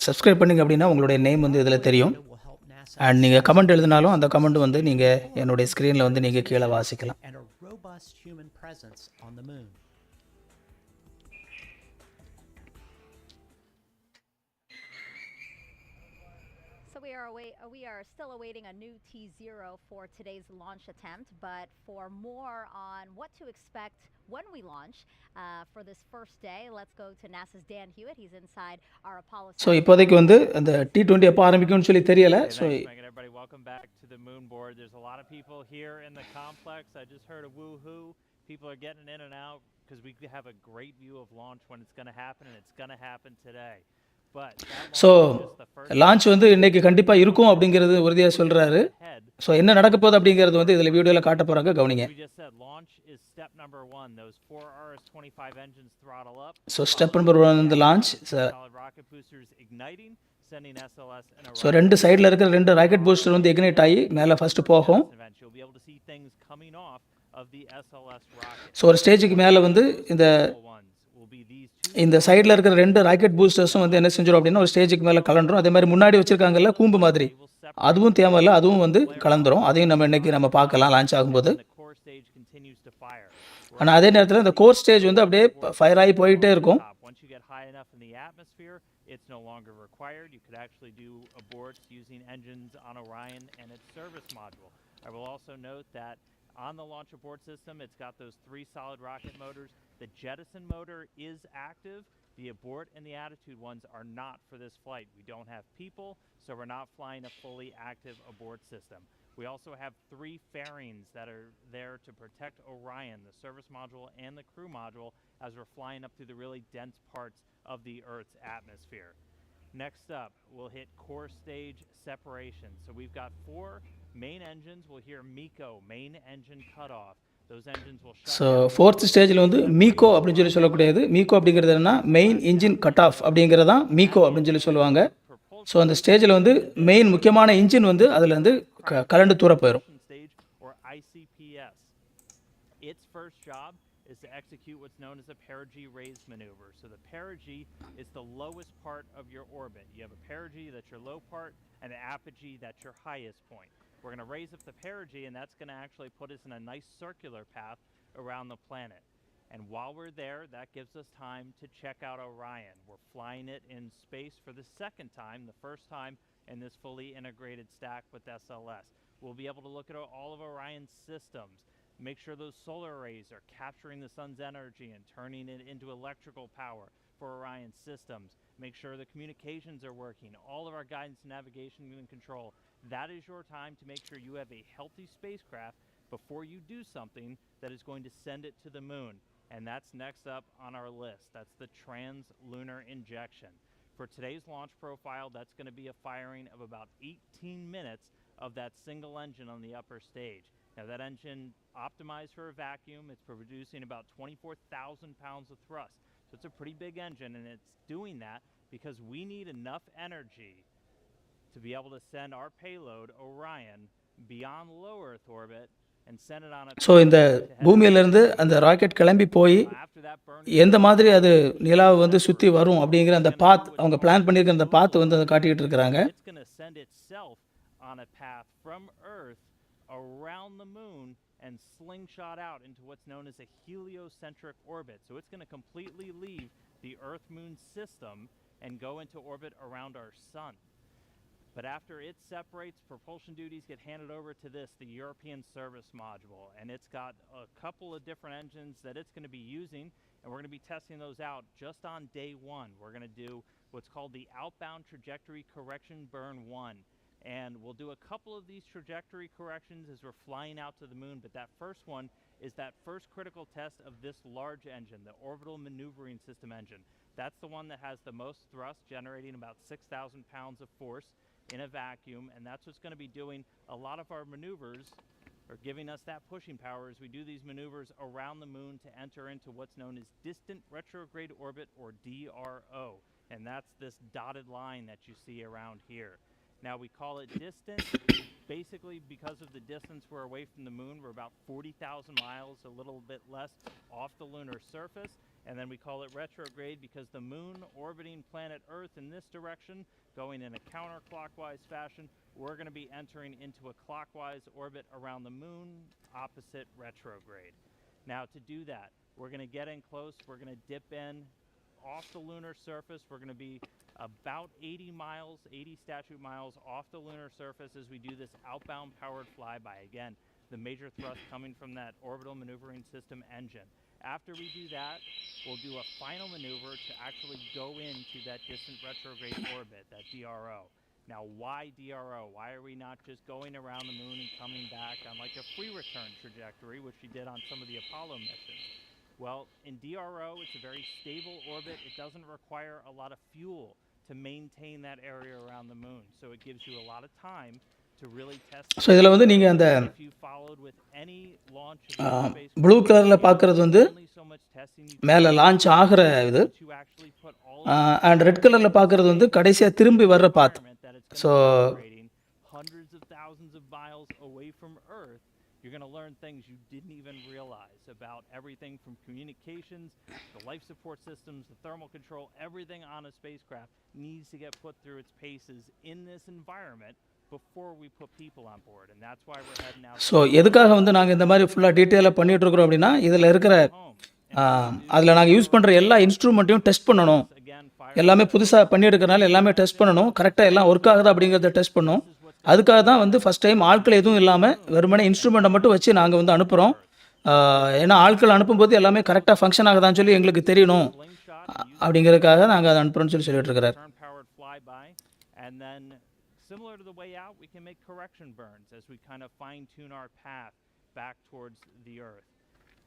சப்ஸ்கிரைப் பண்ணிங்க அப்படின்னா உங்களுடைய நேம் வந்து இதில் தெரியும். அண்ட் நீங்கள் கமெண்ட் எழுதினாலும் அந்த கமெண்ட் வந்து நீங்கள் என்னுடைய ஸ்க்ரீனில் வந்து நீங்கள் கீழே வாசிக்கலாம். and a robust human presence on the moon. So we are still awaiting a new T0 for today's launch attempt, but for more on what to expect when we launch for this first day, let's go to NASA's Dan Hewitt. He's inside our Apollo. So இப்போதைக்கு வந்து அந்த T20 எப்போ ஆரம்பிக்கும்னு சொல்லி தெரியலை. So everybody, welcome back to the moon board. There's a lot of people here in the complex. I just heard a woo-hoo. People are getting in and out because we have a great view of launch when it's going to happen, and it's going to happen today. So launch வந்து இன்றைக்கி கண்டிப்பாக இருக்கும் அப்படிங்கிறது உறுதியாக சொல்கிறாரு. So என்ன நடக்க போகுது அப்படிங்கிறது வந்து இதில் வீடியோவில் காட்ட போகிறாங்க, கவனிங்க. ஸோ ஸ்டெப் நம்பர் 1 வந்து லான்ச். ஸோ ரெண்டு சைடில் இருக்கிற 2 ராக்கெட் பூஸ்டர் வந்து இக்னைட் ஆகி மேலே ஃபஸ்ட்டு போகும். ஸோ ஒரு ஸ்டேஜுக்கு மேலே வந்து இந்த சைடில் இருக்கிற 2 ராக்கெட் பூஸ்டர்ஸும் வந்து என்ன செஞ்சிடும் அப்படின்னா ஒரு ஸ்டேஜுக்கு மேலே கலந்துரும். அதே மாதிரி முன்னாடி வச்சுருக்காங்கல்ல கூம்பு மாதிரி, அதுவும் தேவையில்லை, அதுவும் வந்து கலந்துரும். அதையும் நம்ம இன்றைக்கி நம்ம பார்க்கலாம் லான்ச் ஆகும்போது. ஆனால் அதே நேரத்தில் இந்த கோர் ஸ்டேஜ் வந்து அப்படியே ஃபயர் ஆகி போயிட்டே இருக்கும். It's no longer required. You could actually do aborts using engines on Orion and its service module. I will also note that on the launch abort system, it's got those 3 solid rocket motors. The jettison motor is active. The abort and the attitude ones are not for this flight. We don't have people, so we're not flying a fully active abort system. We also have 3 fairings that are there to protect Orion, the service module and the crew module, as we're flying up through the really dense parts of the Earth's atmosphere. Next up, we'll hit core stage separation. So we've got 4 main engines. We'll hear MECO, main engine cutoff. Those engines will shut so 4th ஸ்டேஜில் வந்து me go அப்படின்னு சொல்லக்கூடியது. Me go அப்படிங்கிறது என்னன்னா main engine cut off அப்படிங்கிறதான் me go அப்படின்னு சொல்லுவாங்க. So அந்த ஸ்டேஜில் வந்து மெயின் முக்கியமான இன்ஜின் வந்து அதில் வந்து கலண்டு தூர போயிடும். Its first job is to execute what's known as a perigee raise maneuver. So the perigee is the lowest part of your orbit. You have a perigee, that's your low part, and an apogee, that's your highest point. We're going to raise up the perigee, and that's going to actually put us in a nice circular path around the planet. And while we're there, that gives us time to check out Orion. We're flying it in space for the second time, the first time in this fully integrated stack with SLS. We'll be able to look at all of Orion's systems, make sure those solar arrays are capturing the sun's energy and turning it into electrical power for Orion's systems, make sure the communications are working, all of our guidance, navigation, and control. That is your time to make sure you have a healthy spacecraft before you do something that is going to send it to the moon. And that's next up on our list. That's the trans-lunar injection. For today's launch profile, that's going to be a firing of about 18 minutes of that single engine on the upper stage. Now that engine optimized for a vacuum, it's producing about 24,000 pounds of thrust. So it's a pretty big engine, and it's doing that because we need enough energy to be able to send our payload, Orion, beyond low Earth orbit and send it on a so இந்த path to head பூமியிலேருந்து அந்த rocket கிளம்பி போய் after that burn எந்த மாதிரி அது நிலாவை வந்து சுற்றி வரும் அப்படிங்கிற அந்த பாத் அவங்க பிளான் பண்ணியிருக்கிற அந்த பாத் வந்து அதை காட்டிக்கிட்டு இருக்கிறாங்க. it's going to send itself on a path from Earth around the moon and slingshot out into what's known as a heliocentric orbit. So it's going to completely leave the Earth-Moon system and go into orbit around our sun. But after it separates, propulsion duties get handed over to the European Service Module, and it's got a couple of different engines that it's going to be using, and we're going to be testing those out just on day one. We're going to do what's called the Outbound Trajectory Correction Burn 1, and we'll do a couple of these trajectory corrections as we're flying out to the moon, but that first one is that first critical test of this large engine, the Orbital Maneuvering System engine. That's the one that has the most thrust, generating about 6,000 pounds of force in a vacuum, and that's what's going to be doing a lot of our maneuvers, or giving us that pushing power as we do these maneuvers around the moon to enter into what's known as Distant Retrograde Orbit, or DRO, and that's this dotted line that you see around here. Now we call it distant basically because of the distance we're away from the moon. We're about 40,000 miles, a little bit less, off the lunar surface. And then we call it retrograde because the moon orbiting planet Earth in this direction, going in a counterclockwise fashion, we're going to be entering into a clockwise orbit around the moon, opposite retrograde. Now to do that, we're going to get in close, we're going to dip in off the lunar surface. We're going to be about 80 miles, 80 statute miles off the lunar surface as we do this outbound powered flyby. Again, the major thrust coming from that Orbital Maneuvering System engine. After we do that, we'll do a final maneuver to actually go into that distant retrograde orbit, that DRO. Now, why DRO? Why are we not just going around the moon and coming back on like a free return trajectory, which we did on some of the Apollo missions? Well, in DRO, it's a very stable orbit. It doesn't require a lot of fuel to maintain that area around the moon. So it gives you a lot of time to really test. So இதில் வந்து நீங்கள் அந்த If you followed with any launch of the space, blue கலரில் பார்க்குறது வந்து only so much testing you மேலே launch ஆகிற இது, once you actually put all and red கலரில் பார்க்குறது வந்து கடைசியாக திரும்பி வர்ற பாத். that it's so going to be operating hundreds of thousands of miles away from Earth. You're going to learn things you didn't even realize about everything from communications, the life support systems, the thermal control. Everything on a spacecraft needs to get put through its paces in this environment before we put people on board, and that's why we're heading out. So எதுக்காக வந்து நாங்கள் இந்த மாதிரி ஃபுல்லாக டீட்டெயிலாக பண்ணிகிட்ருக்குறோம் அப்படின்னா, இதில் இருக்கிற அதில் நாங்கள் யூஸ் பண்ணுற எல்லா இன்ஸ்ட்ருமெண்ட்டையும் டெஸ்ட் பண்ணணும். எல்லாமே புதுசாக பண்ணியிருக்கிறனால எல்லாமே டெஸ்ட் பண்ணணும், கரெக்டாக எல்லாம் ஒர்க் ஆகுதா அப்படிங்கிறத டெஸ்ட் பண்ணணும். அதுக்காக தான் வந்து ஃபஸ்ட் டைம் ஆட்கள் எதுவும் இல்லாமல் வெறுமனே இன்ஸ்ட்ருமெண்ட்டை மட்டும் வச்சு நாங்கள் வந்து அனுப்புகிறோம். ஏன்னா ஆட்கள் அனுப்பும்போது எல்லாமே கரெக்டாக ஃபங்க்ஷன் ஆகுதான்னு சொல்லி எங்களுக்கு தெரியணும் அப்படிங்கிறதுக்காக நாங்கள் அதை அனுப்புகிறோன்னு சொல்லிட்டு இருக்கிறார். And then, similar to the way out, we can make correction burns as we kind of fine-tune our path back towards the Earth.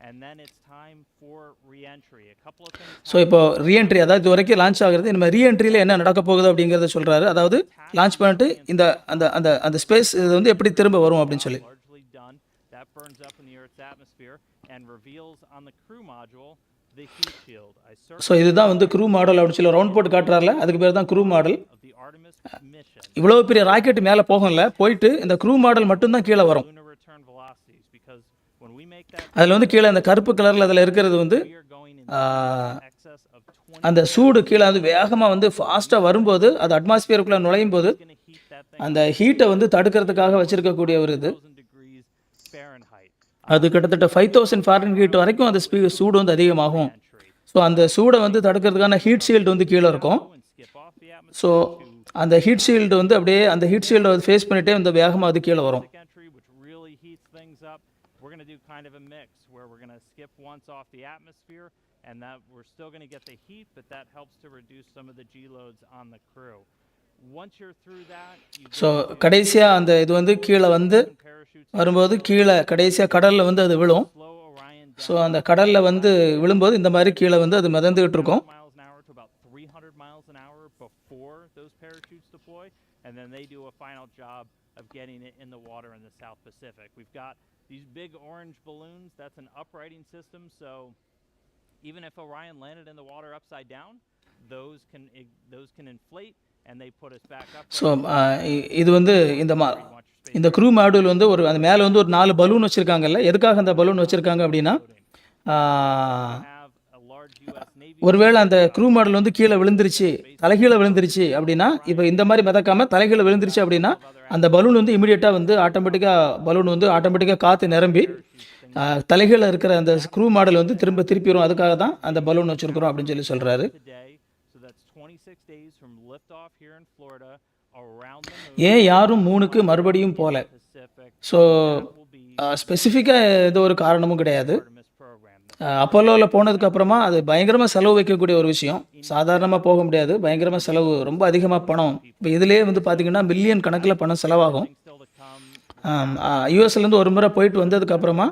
And then it's time for re-entry. A couple of things. So இப்போ reentry, அதாவது இது வரைக்கும் launch ஆகுறது, இந்த ரீஎன்ட்ரியில் என்ன நடக்க போகுது அப்படிங்கிறத சொல்கிறாரு. அதாவது லான்ச் பண்ணிட்டு இந்த அந்த அந்த அந்த ஸ்பேஸ் இது வந்து எப்படி திரும்ப வரும் அப்படின்னு சொல்லி. Largely done. That burns up in the Earth's atmosphere and reveals on the crew module the heat shield. So இதுதான் வந்து க்ரூ மாடல் அப்படின்னு சொல்லி ரவுண்ட் போட்டு காட்டுறாருல, அதுக்கு பேர் தான் crew model. of the Artemis mission. இவ்வளோ பெரிய ராக்கெட் மேலே போகல, போயிட்டு இந்த க்ரூ மாடல் மட்டும்தான் கீழே வரும். Lunar return velocities, because when we make that, அதில் வந்து கீழே அந்த கருப்பு கலரில் அதில் இருக்கிறது வந்து we are going in excess of 20 அந்த சூடு கீழே வந்து வேகமாக வந்து ஃபாஸ்ட்டாக வரும்போது, அது அட்மாஸ்பியருக்குள்ளே நுழையும் போது going to heat that thing அந்த ஹீட்டை வந்து தடுக்கிறதுக்காக வச்சுருக்கக்கூடிய ஒரு இது. 1000 degrees Fahrenheit. அது கிட்டத்தட்ட 5000 ஃபாரன்ஹீட் வரைக்கும் அந்த சூடு வந்து அதிகமாகும். ஸோ அந்த சூடை வந்து தடுக்கிறதுக்கான ஹீட் ஷீல்டு வந்து கீழே இருக்கும். Skip off the atmosphere so அந்த ஹீட் ஷீல்டு வந்து அப்படியே அந்த ஹீட் ஷீல்டை வந்து ஃபேஸ் பண்ணிகிட்டே வந்து வேகமாக அது கீழே வரும். entry, which really heats things up. We're going to do kind of a mix where we're going to skip once off the atmosphere, and that we're still going to get the heat, but that helps to reduce some of the G loads on the crew. Once you're through that, you so கடைசியாக அந்த இது வந்து கீழே வந்து வரும்போது கீழே கடைசியாக கடலில் வந்து அது விழும். slow Orion ஸோ அந்த கடலில் வந்து விழும்போது இந்த மாதிரி கீழே வந்து அது மிதந்துக்கிட்டு இருக்கும். miles an hour to about 300 miles an hour before those parachutes deploy, and then they do a final job of getting it in the water in the South Pacific. We've got these big orange balloons. That's an uprighting system, so even if Orion landed in the water upside down, those can inflate and they put us back up. So இது வந்து இந்த crew module வந்து ஒரு அந்த மேலே வந்து ஒரு 4 balloon வச்சுருக்காங்கல்ல. எதுக்காக அந்த பலூன் வச்சுருக்காங்க அப்படின்னா, ஒருவேளை அந்த க்ரூ மாடல் வந்து கீழே விழுந்துருச்சு, தலைகீழே விழுந்துருச்சு அப்படின்னா, இப்போ இந்த மாதிரி மிதக்காமல் தலைகீழே விழுந்துருச்சு அப்படின்னா, அந்த பலூன் வந்து இமீடியட்டாக வந்து ஆட்டோமேட்டிக்காக காற்று நிரம்பி தலைகீழ இருக்கிற அந்த க்ரூ மாடல் வந்து திருப்பிடும். அதுக்காக தான் அந்த பலூன் வச்சுருக்கிறோம் அப்படின்னு சொல்லி சொல்கிறாரு. ஏன் யாரும் மூணுக்கு மறுபடியும் போகல? ஸோ ஸ்பெசிஃபிக்காக ஏதோ ஒரு காரணமும் கிடையாது. அப்போலோவில் போனதுக்கப்புறமா அது பயங்கரமாக செலவு வைக்கக்கூடிய ஒரு விஷயம். சாதாரணமாக போக முடியாது, பயங்கரமாக செலவு, ரொம்ப அதிகமாக பணம். இப்போ இதிலே வந்து பார்த்திங்கன்னா மில்லியன் கணக்கில் பணம் செலவாகும். யூஎஸ்லேருந்து ஒரு முறை போயிட்டு வந்ததுக்கப்புறமா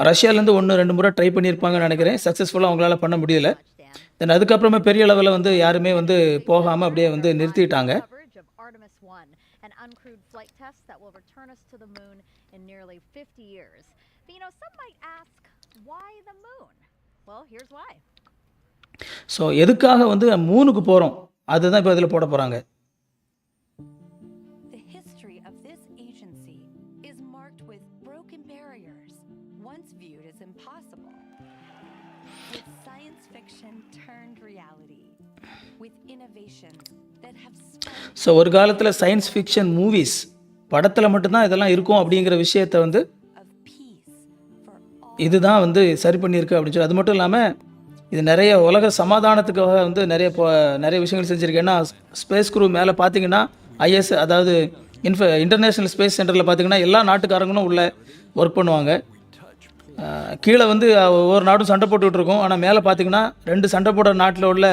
ரஷ்யாவிலேருந்து 1-2 முறை ட்ரை பண்ணியிருப்பாங்கன்னு நினைக்கிறேன். சக்ஸஸ்ஃபுல்லாக அவங்களால பண்ண முடியல. தென் அதுக்கப்புறமா பெரிய அளவில் வந்து யாருமே வந்து போகாமல் அப்படியே வந்து நிறுத்திட்டாங்க. Artemis 1, an uncrewed flight test that will return us to the moon in nearly 50 years. But you know, some might ask, why the moon? Well, here's why. So எதுக்காக வந்து மூணுக்கு போகிறோம் அதுதான் இப்போ இதில் போட போகிறாங்க. The history of this agency is marked with broken barriers, once viewed as impossible, with science fiction turned reality, with innovations that have so ஒரு காலத்தில் சயின்ஸ் ஃபிக்ஷன் மூவிஸ் படத்தில் மட்டும்தான் இதெல்லாம் இருக்கும் அப்படிங்கிற விஷயத்தை வந்து இதுதான் வந்து சரி பண்ணியிருக்கு அப்படின்னு சொல்லி. அது மட்டும் இல்லாமல் இது நிறைய உலக சமாதானத்துக்காக வந்து நிறைய விஷயங்கள் செஞ்சுருக்கு. ஏன்னா ஸ்பேஸ் குரூ மேலே பார்த்தீங்கன்னா ஐஎஸ், அதாவது இன்டர்நேஷ்னல் ஸ்பேஸ் சென்டரில் பார்த்தீங்கன்னா எல்லா நாட்டுக்காரங்களும் உள்ளே ஒர்க் பண்ணுவாங்க. கீழே வந்து ஒவ்வொரு நாடும் சண்டை போட்டுக்கிட்டு இருக்கோம். ஆனால் மேலே பார்த்தீங்கன்னா 2 சண்டை போடுற நாட்டில் உள்ள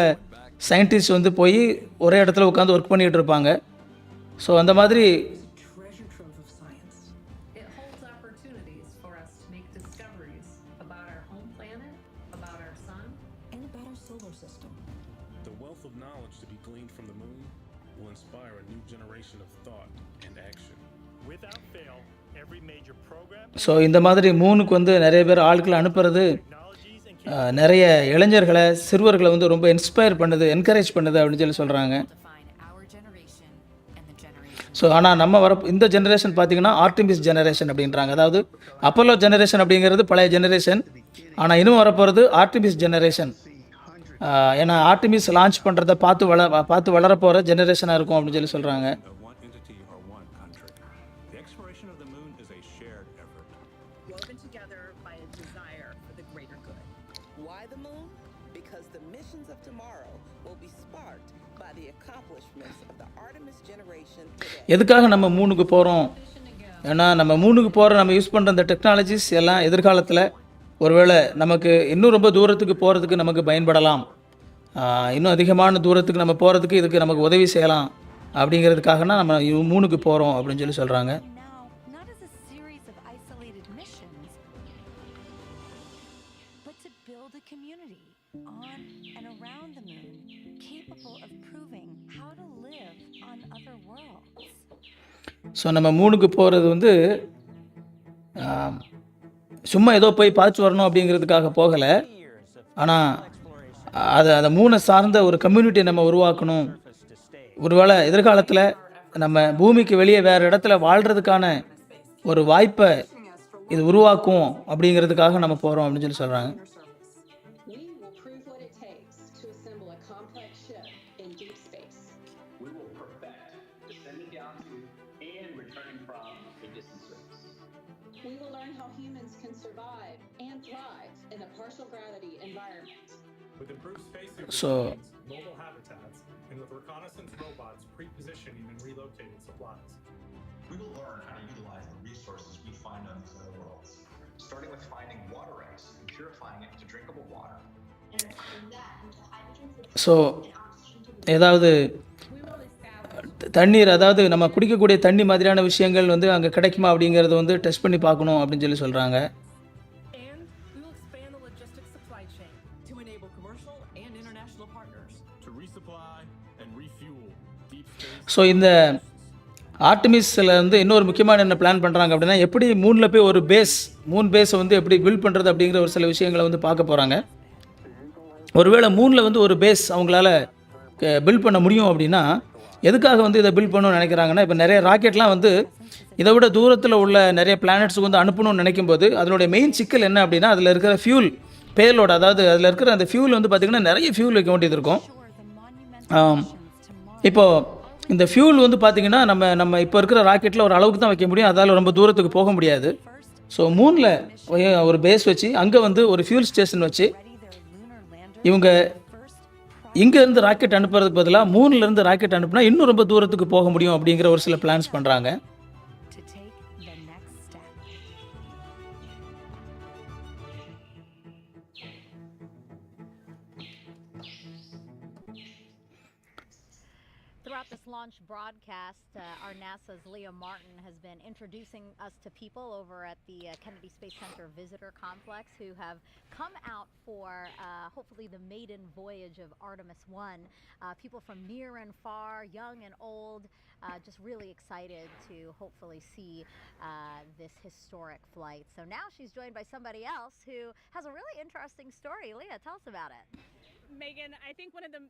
சயின்டிஸ்ட் வந்து போய் ஒரே இடத்துல உட்காந்து ஒர்க் பண்ணிகிட்டு இருப்பாங்க. ஸோ அந்த மாதிரி ஸோ இந்த மாதிரி மூணுக்கு வந்து நிறைய பேர் ஆட்களை அனுப்புறது நிறைய இளைஞர்களை, சிறுவர்களை வந்து ரொம்ப இன்ஸ்பயர் பண்ணுது, என்கரேஜ் பண்ணுது அப்படின்னு சொல்லி சொல்கிறாங்க. ஸோ ஆனால் நம்ம இந்த ஜெனரேஷன் பார்த்திங்கன்னா ஆர்டிமிஸ் ஜெனரேஷன் அப்படின்றாங்க. அதாவது அப்போலோ ஜெனரேஷன் அப்படிங்கிறது பழைய ஜெனரேஷன். ஆனால் இன்னும் வரப்போகிறது ஆர்டிமிஸ் ஜெனரேஷன். ஏன்னா ஆர்டிமிஸ் லான்ச் பண்ணுறதை பார்த்து வளரப்போகிற ஜெனரேஷனாக இருக்கும் அப்படின்னு சொல்லி சொல்கிறாங்க. எதுக்காக நம்ம மூணுக்கு போகிறோம்? ஏன்னா நம்ம மூணுக்கு போகிற நம்ம யூஸ் பண்ணுற அந்த டெக்னாலஜிஸ் எல்லாம் எதிர்காலத்தில் ஒருவேளை நமக்கு இன்னும் ரொம்ப தூரத்துக்கு போகிறதுக்கு நமக்கு பயன்படலாம். இன்னும் அதிகமான தூரத்துக்கு நம்ம போகிறதுக்கு இதுக்கு நமக்கு உதவி செய்யலாம். அப்படிங்கிறதுக்காகனா நம்ம மூணுக்கு போகிறோம் அப்படின்னு சொல்லி சொல்கிறாங்க. ஸோ நம்ம மூணுக்கு போகிறது வந்து சும்மா ஏதோ போய் பார்த்து வரணும் அப்படிங்கிறதுக்காக போகலை. ஆனால் அதை மூணை சார்ந்த ஒரு கம்யூனிட்டியை நம்ம உருவாக்கணும். ஒருவேளை எதிர்காலத்தில் நம்ம பூமிக்கு வெளியே வேறு இடத்துல வாழ்கிறதுக்கான ஒரு வாய்ப்பை இது உருவாக்கும் அப்படிங்கிறதுக்காக நம்ம போகிறோம் அப்படின்னு சொல்லி சொல்கிறாங்க. ஸோ ஸோ ஏதாவது தண்ணீர், அதாவது நம்ம குடிக்கக்கூடிய தண்ணி மாதிரியான விஷயங்கள் வந்து அங்கே கிடைக்குமா அப்படிங்கிறத வந்து டெஸ்ட் பண்ணி பார்க்கணும் அப்படின்னு சொல்லி சொல்கிறாங்க. ஸோ இந்த ஆர்டமிஸில் வந்து இன்னொரு முக்கியமான என்ன பிளான் பண்ணுறாங்க அப்படின்னா, எப்படி மூணில் போய் ஒரு மூன் பேஸை வந்து எப்படி பில்ட் பண்ணுறது அப்படிங்கிற ஒரு சில விஷயங்களை வந்து பார்க்க போகிறாங்க. ஒருவேளை மூணில் வந்து ஒரு பேஸ் அவங்களால பில்ட் பண்ண முடியும் அப்படின்னா எதுக்காக வந்து இதை பில்ட் பண்ணணும்னு நினைக்கிறாங்கன்னா, இப்போ நிறைய ராக்கெட்லாம் வந்து இதை விட தூரத்தில் உள்ள நிறைய பிளானட்ஸுக்கு வந்து அனுப்பணும்னு நினைக்கும் போது அதனுடைய மெயின் சிக்கல் என்ன அப்படின்னா, அதில் இருக்கிற ஃபியூல் பேலோட, அதாவது அதில் இருக்கிற அந்த ஃபியூல் வந்து பார்த்திங்கன்னா நிறைய ஃபியூல் வைக்க வேண்டியது இருக்கும். இப்போது இந்த ஃபியூல் வந்து பார்த்திங்கன்னா நம்ம இப்போ இருக்கிற ராக்கெட்டில் ஒரு அளவுக்கு தான் வைக்க முடியும், அதால் ரொம்ப தூரத்துக்கு போக முடியாது. ஸோ மூணில் ஒரு பேஸ் வச்சு அங்கே வந்து ஒரு ஃபியூல் ஸ்டேஷன் வச்சு இவங்க இங்கேருந்து ராக்கெட் அனுப்புறதுக்கு பதிலாக மூணுலேருந்து ராக்கெட் அனுப்புனா இன்னும் ரொம்ப தூரத்துக்கு போக முடியும் அப்படிங்கிற ஒரு சில பிளான்ஸ் பண்ணுறாங்க. Throughout this launch broadcast, our NASA's Leah Martin has been introducing us to people over at the Kennedy Space Center Visitor Complex who have come out for hopefully the maiden voyage of Artemis 1. People from near and far, young and old, just really excited to hopefully see this historic flight. So now she's joined by somebody else who has a really interesting story. Leah, tell us about it. Megan, I think one of the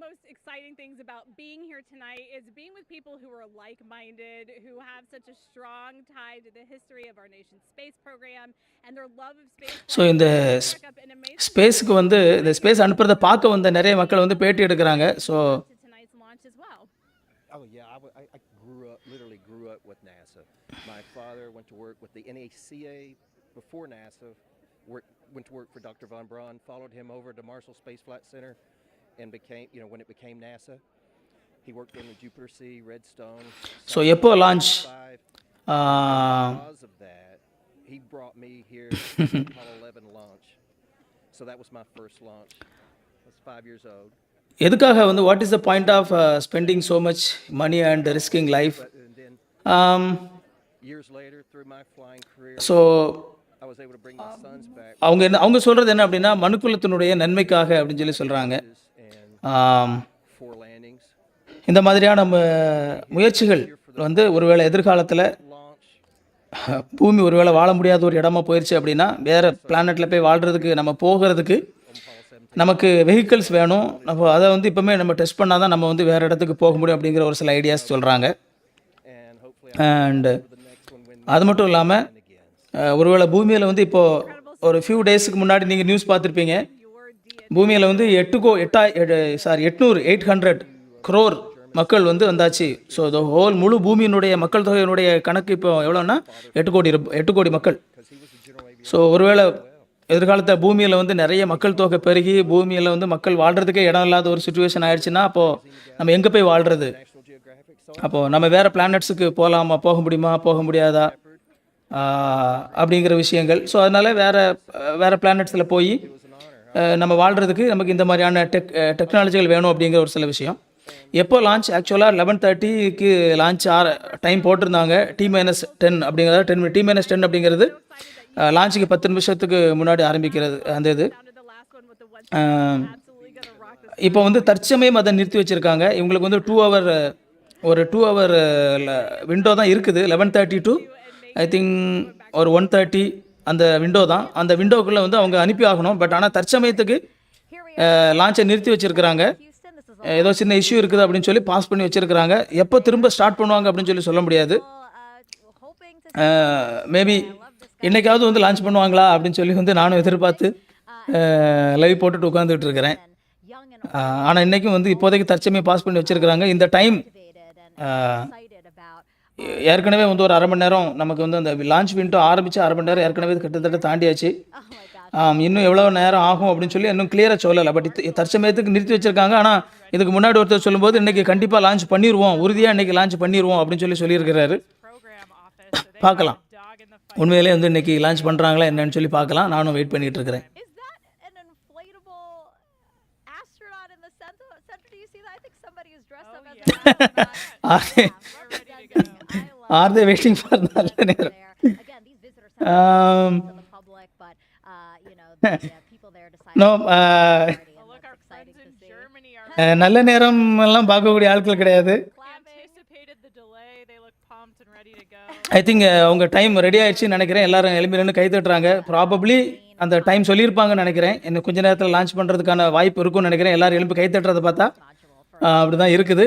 most exciting things about being here tonight is being with people who are like-minded, who have such a strong tie to the history of our nation's space program and their love of space. So இந்த ஸ்பேஸுக்கு வந்து இந்த space அனுப்புறதை பார்க்க வந்த நிறைய மக்கள் வந்து பேட்டி எடுக்கிறாங்க. So tonight's launch as well. Oh yeah, I literally grew up with NASA. My father went to work with the NACA before NASA. Went to work for Dr. Von Braun, followed him over to Marshall Space Flight Center, and became, when it became NASA, he worked on the Jupiter C, Redstone. So எப்போ launch? Because of that, he brought me here to the Apollo 11 launch. So that was my first launch. I was 5 years old. எதுக்காக வந்து what is the point of spending so much money and risking life? Years later, through my flying career, so அவங்க சொல்கிறது என்ன அப்படின்னா, மனுக்குலத்தினுடைய நன்மைக்காக அப்படின்னு சொல்லி சொல்கிறாங்க. இந்த மாதிரியான முயற்சிகள் வந்து ஒருவேளை எதிர்காலத்தில் பூமி ஒருவேளை வாழ முடியாத ஒரு இடமா போயிடுச்சு அப்படின்னா வேறு பிளானட்டில் போய் வாழ்கிறதுக்கு நம்ம போகிறதுக்கு நமக்கு வெஹிக்கிள்ஸ் வேணும். நம்ம அதை வந்து இப்போமே நம்ம டெஸ்ட் பண்ணால் தான் நம்ம வந்து வேறு இடத்துக்கு போக முடியும் அப்படிங்கிற ஒரு சில ஐடியாஸ் சொல்கிறாங்க. அண்டு அது மட்டும் இல்லாமல் ஒருவேளை பூமியில் வந்து இப்போது ஒரு ஃபியூ டேஸுக்கு முன்னாடி நீங்கள் நியூஸ் பார்த்துருப்பீங்க, பூமியில் வந்து 800 crore மக்கள் வந்து வந்தாச்சு. ஸோ த ஹோல் முழு பூமியினுடைய மக்கள் தொகையினுடைய கணக்கு இப்போ எவ்வளோன்னா 8 கோடி மக்கள். ஸோ ஒருவேளை எதிர்காலத்தில் பூமியில் வந்து நிறைய மக்கள் தொகை பெருகி பூமியில் வந்து மக்கள் வாழ்கிறதுக்கே இடம் இல்லாத ஒரு சுச்சுவேஷன் ஆயிடுச்சுன்னா அப்போது நம்ம எங்கே போய் வாழ்கிறது? அப்போது நம்ம வேறு பிளானட்ஸுக்கு போகலாமா, போக முடியுமா, போக முடியாதா அப்படிங்கிற விஷயங்கள். ஸோ அதனால் வேறு பிளானட்ஸில் போய் நம்ம வாழ்கிறதுக்கு நமக்கு இந்த மாதிரியான டெக்னாலஜிகள் வேணும் அப்படிங்கிற ஒரு சில விஷயம். எப்போ லான்ச்? ஆக்சுவலாக 11:30க்கு லான்ச் டைம் போட்டிருந்தாங்க. T-10 அப்படிங்கிறது T-10 அப்படிங்கிறது லான்ச்சுக்கு 10 நிமிஷத்துக்கு முன்னாடி ஆரம்பிக்கிறது அந்த இது. இப்போ வந்து தற்சமயம் அதை நிறுத்தி வச்சுருக்காங்க. இவங்களுக்கு வந்து 2 hour விண்டோ தான் இருக்குது. 11:30 to ஐ திங்க் ஒரு 1:30 அந்த விண்டோ தான். அந்த விண்டோக்குள்ளே வந்து அவங்க அனுப்பி ஆகணும். பட் ஆனால் தற்சமயத்துக்கு லான்ச்சை நிறுத்தி வச்சுருக்கிறாங்க. ஏதோ சின்ன இஷ்யூ இருக்குது அப்படின்னு சொல்லி பாஸ் பண்ணி வச்சுருக்கிறாங்க. எப்போ திரும்ப ஸ்டார்ட் பண்ணுவாங்க அப்படின்னு சொல்லி சொல்ல முடியாது. மேபி இன்றைக்காவது வந்து லான்ச் பண்ணுவாங்களா அப்படின்னு சொல்லி வந்து நானும் எதிர்பார்த்து லைவ் போட்டுட்டு உட்காந்துக்கிட்டு இருக்கிறேன். ஆனால் இன்றைக்கும் வந்து இப்போதைக்கு தற்சமயம் பாஸ் பண்ணி வச்சுருக்கிறாங்க. இந்த டைம் ஏற்கனவே வந்து ஒரு 1/2 மணி நேரம் நமக்கு வந்து அந்த லான்ச் விண்டோ ஆரம்பித்து 1/2 மணி நேரம் ஏற்கனவே கிட்டத்தட்ட தாண்டியாச்சு. இன்னும் எவ்வளோ நேரம் ஆகும் அப்படின்னு சொல்லி இன்னும் கிளியராக சொல்லலை. பட் தற்சமயத்துக்கு நிறுத்தி வச்சுருக்காங்க. ஆனால் இதுக்கு முன்னாடி ஒருத்தர் சொல்லும்போது இன்றைக்கி கண்டிப்பாக லான்ச் பண்ணிடுவோம், உறுதியாக இன்றைக்கி லான்ச் பண்ணிடுவோம் அப்படின்னு சொல்லியிருக்கிறாரு. பார்க்கலாம் உண்மையிலே வந்து இன்றைக்கி லான்ச் பண்ணுறாங்களா என்னன்னு சொல்லி பார்க்கலாம். நானும் வெயிட் பண்ணிகிட்டு இருக்கிறேன். Are they waiting for நல்ல நேரம்? No, நல்ல நேரம் எல்லாம் பார்க்கக்கூடிய ஆட்கள் கிடையாது. ஐ திங்க் அவங்க டைம் ரெடி ஆயிடுச்சுன்னு நினைக்கிறேன். எல்லாரும் எழுப்பி நின்று கை தட்டுறாங்க. ப்ராபப்ளி அந்த டைம் சொல்லியிருப்பாங்கன்னு நினைக்கிறேன். இன்னும் கொஞ்ச நேரத்தில் லான்ச் பண்ணுறதுக்கான வாய்ப்பு இருக்கும்னு நினைக்கிறேன். எல்லாரும் எழுப்பி கை தட்டுறதை பார்த்தா அப்படி தான் இருக்குது.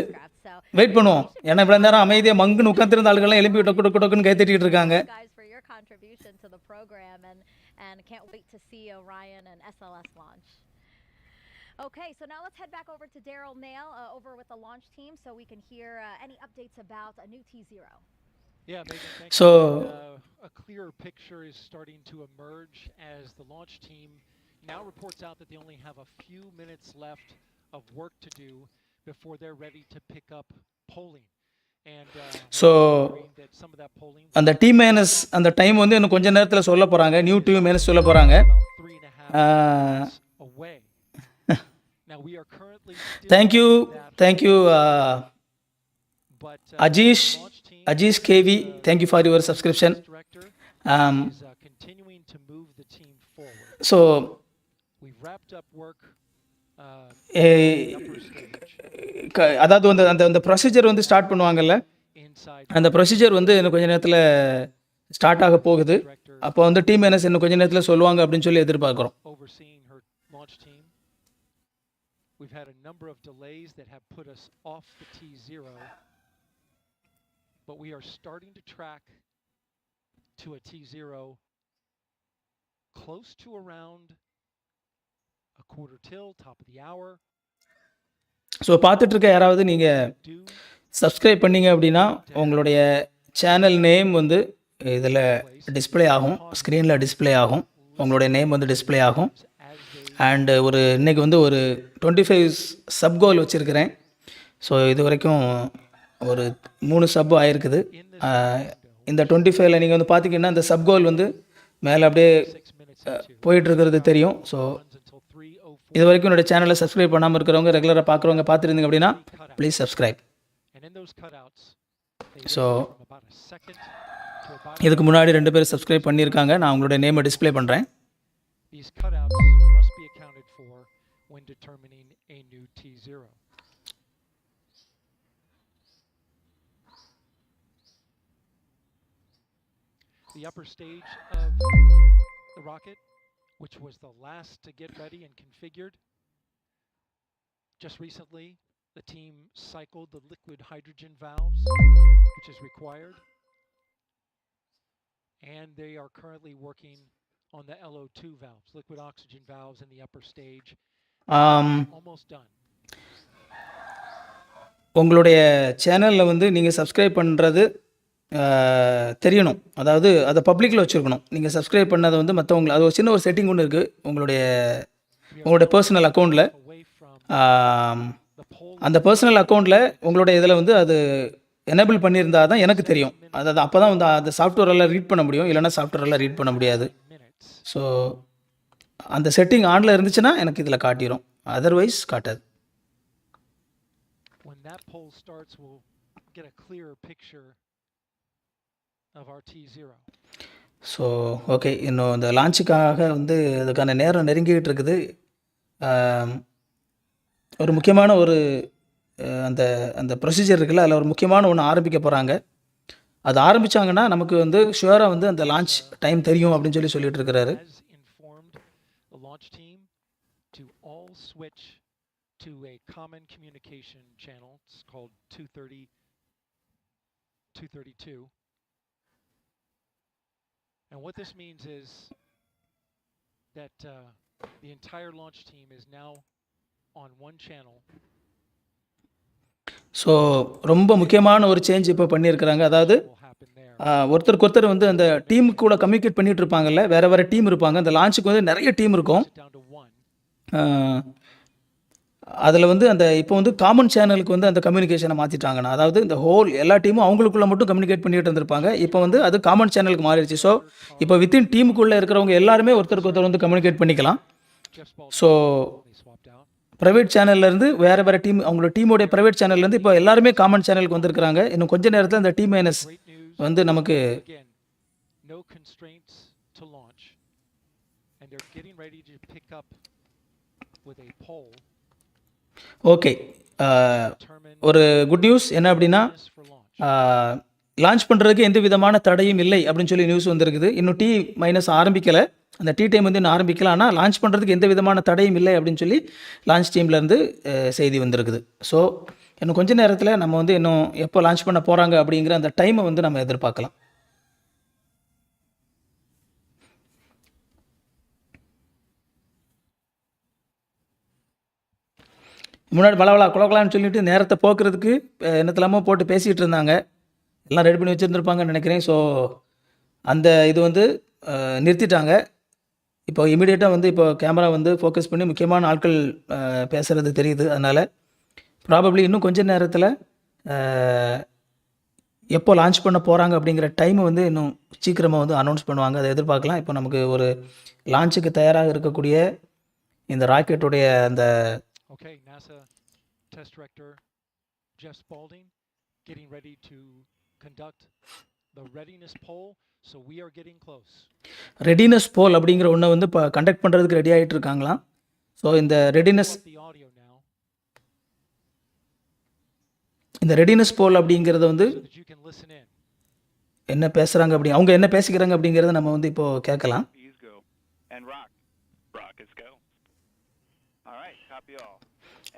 வெயிட் பண்ணுவோம். ஏன்னா இவ்வளோ நேரம் அமைதியாக மங்குன்னு உட்காந்துருந்த ஆளுகள்லாம் எழுப்பி டொக்கு டொக்கு டொக்குன்னு கை தட்டிட்டு இருக்காங்க. Guys, for your contribution to the program, and can't wait to see Orion and SLS launch. Okay, so now let's head back over to Daryl Nail over with the launch team so we can hear any updates about a new T0. Yeah, Megan, thank So, you. A clearer picture is starting to emerge as the launch team now reports out that they only have a few minutes left of work to do before they're ready to pick up polling. And so that some of that polling அந்த T minus அந்த time வந்து இன்னும் கொஞ்ச நேரத்தில் சொல்ல போகிறாங்க. New T minus சொல்ல போகிறாங்க. away. Now we are currently thank you Ajish KV, thank you for your subscription. Continuing to move the team forward. So we've wrapped up work. அதாவது வந்து அந்த ப்ரொசீஜர் வந்து ஸ்டார்ட் பண்ணுவாங்கல்ல, அந்த ப்ரொசீஜர் வந்து இன்னும் கொஞ்ச நேரத்தில் ஸ்டார்ட் ஆக போகுது. அப்போ வந்து T மைனஸ் இன்னும் கொஞ்ச நேரத்தில் சொல்லுவாங்க அப்படின்னு சொல்லி எதிர்பார்க்குறோம். Overseeing her launch team. We've had a number of delays that have put us off the T0, but we are starting to track to a T0 close to around a quarter till, top of the hour. So பார்த்துட்ருக்க யாராவது நீங்கள் subscribe பண்ணீங்க அப்படின்னா உங்களுடைய channel name வந்து இதில் display ஆகும், ஸ்க்ரீனில் டிஸ்பிளே ஆகும், உங்களுடைய நேம் வந்து டிஸ்பிளே ஆகும். அண்டு இன்றைக்கி வந்து ஒரு 25 சப் கோல் வச்சுருக்கிறேன். ஸோ இது வரைக்கும் ஒரு 3 சப்பு ஆகிருக்குது. இந்த 25ல் நீங்கள் வந்து பார்த்திங்கன்னா இந்த சப் கோல் வந்து மேலே அப்படியே போயிட்டுருக்கிறது தெரியும். ஸோ இது வரைக்கும் என்னோடய சேனலை சப்ஸ்கிரைப் பண்ணாமல் இருக்கிறவங்க, ரெகுலராக பார்க்குறவங்க பார்த்துருந்தீங்க அப்படின்னா ப்ளீஸ் சப்ஸ்கிரைப். ஸோ இதுக்கு முன்னாடி 2 பேர் சப்ஸ்கிரைப் பண்ணியிருக்காங்க. நான் உங்களுடைய நேமை டிஸ்பிளே பண்ணுறேன். These cutouts must be accounted for when determining a new T0. The upper stage of the rocket, which was the last to get ready and configured, just recently the team cycled the liquid hydrogen valves, which is required, and they are currently working on the LO2 valves, liquid oxygen valves in the upper stage. Almost done. உங்களுடைய சேனலில் வந்து நீங்கள் subscribe பண்ணுறது தெரியணும். அதாவது அதை பப்ளிக்கில் வச்சுருக்கணும். நீங்கள் சப்ஸ்கிரைப் பண்ணதை வந்து மற்றவங்களை, அது ஒரு சின்ன ஒரு செட்டிங் ஒன்று இருக்குது உங்களுடைய பர்சனல் அக்கௌண்ட்டில். அந்த பர்சனல் அக்கௌண்ட்டில் உங்களுடைய இதில் வந்து அது எனேபிள் பண்ணியிருந்தால் தான் எனக்கு தெரியும். அதாவது அப்போ தான் வந்து அந்த சாஃப்ட்வேரெல்லாம் ரீட் பண்ண முடியும், இல்லைனா சாஃப்ட்வேரெல்லாம் ரீட் பண்ண முடியாது. ஸோ அந்த செட்டிங் ஆனில் இருந்துச்சுன்னா எனக்கு இதில் காட்டிடும், அதர்வைஸ் காட்டாது. When that poll starts, we'll get a clearer picture of our T0. So okay, இன்னும் இந்த லான்ச்சுக்காக வந்து அதுக்கான நேரம் நெருங்கிக்கிட்டு இருக்குது. ஒரு முக்கியமான அந்த அந்த ப்ரொசீஜர் இருக்குல்ல, அதில் ஒரு முக்கியமான ஒன்று ஆரம்பிக்க போகிறாங்க. அது ஆரம்பித்தாங்கன்னா நமக்கு வந்து ஷுவராக வந்து அந்த லான்ச் டைம் தெரியும் அப்படின்னு சொல்லிட்டு இருக்கிறாரு. To a common communication channel. It's called 232. And what this means is that the entire launch team is now on one channel. So ரொம்ப முக்கியமான ஒரு சேஞ்ச் இப்போ பண்ணியிருக்கிறாங்க. அதாவது ஒருத்தருக்கு ஒருத்தர் வந்து அந்த டீமுக்கு கூட கம்யூனிகேட் பண்ணிகிட்டு இருப்பாங்கல்ல, வேறு டீம் இருப்பாங்க. அந்த லான்ச்சுக்கு வந்து நிறைய டீம் இருக்கும். அதில் வந்து இப்போ வந்து காமன் சேனலுக்கு வந்து அந்த கம்யூனிகேஷனை மாற்றிட்டாங்கன்னா, அதாவது இந்த ஹோல் எல்லா டீமும் அவங்களுக்குள்ளே மட்டும் கம்யூனிகேட் பண்ணிட்டு இருந்திருப்பாங்க. இப்போ வந்து அது காமன் சேனலுக்கு மாறிடுச்சு. ஸோ இப்போ வித்தின் டீமுக்குள்ளே இருக்கிறவங்க எல்லாருமே ஒருத்தருக்கு ஒருத்தர் வந்து கம்யூனிகேட் பண்ணிக்கலாம். ஸோ ப்ரைவேட் சேனல்லேருந்து வேறு டீம், அவங்களோட டீமோடைய ப்ரைவேட் சேனல்லேருந்து இப்போ எல்லாருமே காமன் சேனலுக்கு வந்திருக்கிறாங்க. இன்னும் கொஞ்சம் நேரத்தில் அந்த T மைனஸ் வந்து நமக்கு ஓகே. ஒரு குட் நியூஸ் என்ன அப்படின்னா, லான்ச் பண்ணுறதுக்கு எந்த விதமான தடையும் இல்லை அப்படின்னு சொல்லி நியூஸ் வந்திருக்குது. இன்னும் T மைனஸ் ஆரம்பிக்கலை. அந்த டீ டைம் வந்து இன்னும் ஆரம்பிக்கலாம், ஆனால் லான்ச் பண்ணுறதுக்கு எந்த விதமான தடையும் இல்லை அப்படின்னு சொல்லி லான்ச் டீம்லேருந்து செய்தி வந்திருக்குது. ஸோ இன்னும் கொஞ்ச நேரத்தில் நம்ம வந்து இன்னும் எப்போ லான்ச் பண்ண போகிறாங்க அப்படிங்கிற அந்த டைமை வந்து நம்ம எதிர்பார்க்கலாம். முன்னாடி வளவளா குலக்கலான்னு சொல்லிட்டு நேரத்தை போக்குறதுக்கு என்னத்தெல்லாமோ போட்டு பேசிகிட்டு இருந்தாங்க. எல்லாம் ரெடி பண்ணி வச்சுருந்துருப்பாங்கன்னு நினைக்கிறேன். ஸோ அந்த இது வந்து நிறுத்திட்டாங்க. இப்போ இமீடியட்டாக வந்து இப்போ கேமரா வந்து ஃபோக்கஸ் பண்ணி முக்கியமான ஆட்கள் பேசுகிறது தெரியுது. அதனால் ப்ராபப்ளி இன்னும் கொஞ்ச நேரத்தில் எப்போ லான்ச் பண்ண போகிறாங்க அப்படிங்கிற டைமை வந்து இன்னும் சீக்கிரமாக வந்து அனௌன்ஸ் பண்ணுவாங்க. அதை எதிர்பார்க்கலாம். இப்போ நமக்கு ஒரு லான்ச்சுக்கு தயாராக இருக்கக்கூடிய இந்த ராக்கெட்டுடைய அந்த Okay, NASA Test Director Jeff Spalding getting ready to conduct the readiness poll. So we are getting close. Readiness poll அப்படிங்கிற ஒன்றை வந்து இப்போ கண்டக்ட் பண்ணுறதுக்கு ரெடி ஆகிட்டு இருக்காங்களாம். ஸோ இந்த ரெடினஸ் போல் அப்படிங்கிறத வந்து என்ன பேசுகிறாங்க அப்படி அவங்க என்ன பேசிக்கிறாங்க அப்படிங்கிறத நம்ம வந்து இப்போது கேட்கலாம்.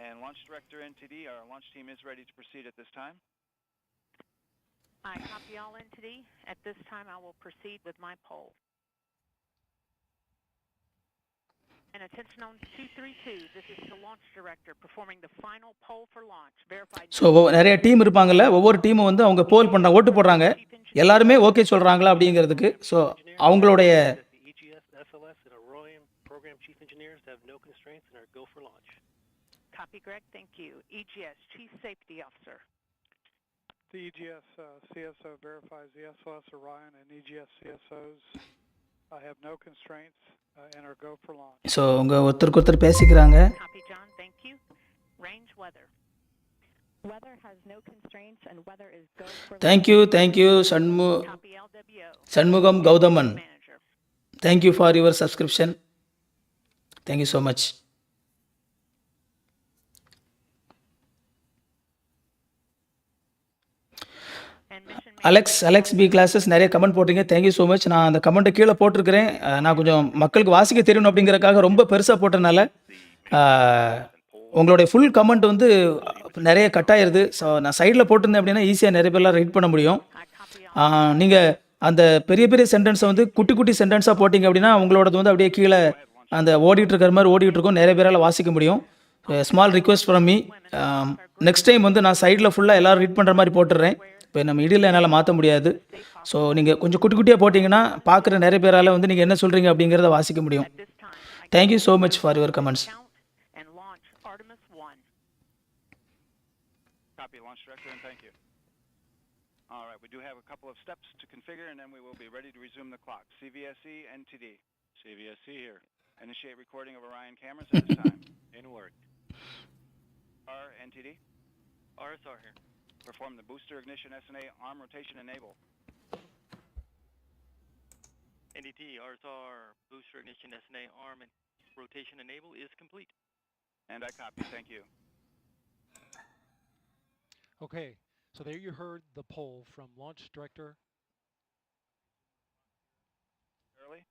And Launch Director NTD, our launch team is ready to proceed at this time. I copy all NTD. At this time, I will proceed with my poll. And attention on 232, this is the Launch Director performing the final poll for launch. Verified. So நிறைய team இருப்பாங்கல்ல, ஒவ்வொரு டீமும் வந்து அவங்க போல் பண்ணுறாங்க, ஓட்டு போடுறாங்க, எல்லாருமே ஓகே சொல்கிறாங்களா அப்படிங்கிறதுக்கு. ஸோ அவங்களுடைய Copy, Greg. Thank you. EGS, Chief Safety Officer. The EGS CSO verifies the SLS Orion and EGS CSOs have no constraints and are go for launch. So அவங்க ஒருத்தருக்கு ஒருத்தர் பேசிக்கிறாங்க. Copy, John. Thank you. Range weather. Weather has no constraints and weather is go for launch. Thank you, Shanmugam Gaudaman. Thank you for your subscription. Thank you so much. Alex B classes நிறைய comment போட்டிங்க. Thank you so much. நான் அந்த கமெண்ட்டை கீழே போட்டிருக்கிறேன். நான் கொஞ்சம் மக்களுக்கு வாசிக்க தெரியணும் அப்படிங்கிறக்காக ரொம்ப பெருசாக போட்டனால உங்களுடைய ஃபுல் கமெண்ட் வந்து நிறைய கட் ஆயிடுது. ஸோ நான் சைடில் போட்டிருந்தேன் அப்படின்னா ஈஸியாக நிறைய பேர்லாம் ரீட் பண்ண முடியும். நீங்கள் அந்த பெரிய பெரிய சென்டென்ஸை வந்து குட்டி குட்டி சென்டென்ஸாக போட்டிங்க அப்படின்னா உங்களோடது வந்து அப்படியே கீழே அந்த ஓடிட்டு இருக்கிற மாதிரி ஓடிட்டு இருக்கும், நிறைய பேரால் வாசிக்க முடியும். Small request from me, next time வந்து நான் சைடில் ஃபுல்லாக எல்லோரும் ரீட் பண்ணுற மாதிரி போட்டுடுறேன். இப்போ நம்ம இடையில் என்னால் மாற்ற முடியாது. ஸோ நீங்கள் கொஞ்சம் குட்டி குட்டியாக போட்டிங்கன்னா பார்க்குற நிறைய பேரால் வந்து நீங்கள் என்ன சொல்கிறீங்க அப்படிங்கிறத வாசிக்க முடியும். Thank you so much for your comments. Copy, Launch Director, and thank you. All right, we do have a couple of steps to configure, and then we will be ready to resume the clock. CVSE, NTD. CVSE here. Initiate recording of Orion cameras at this time. In work. NTD. RSR here. Perform the booster ignition SNA arm rotation enable. NDT, RSR, booster ignition SNA arm and rotation enable is complete. And I copy, thank you. Okay, so there you heard the poll from Launch Director. Early.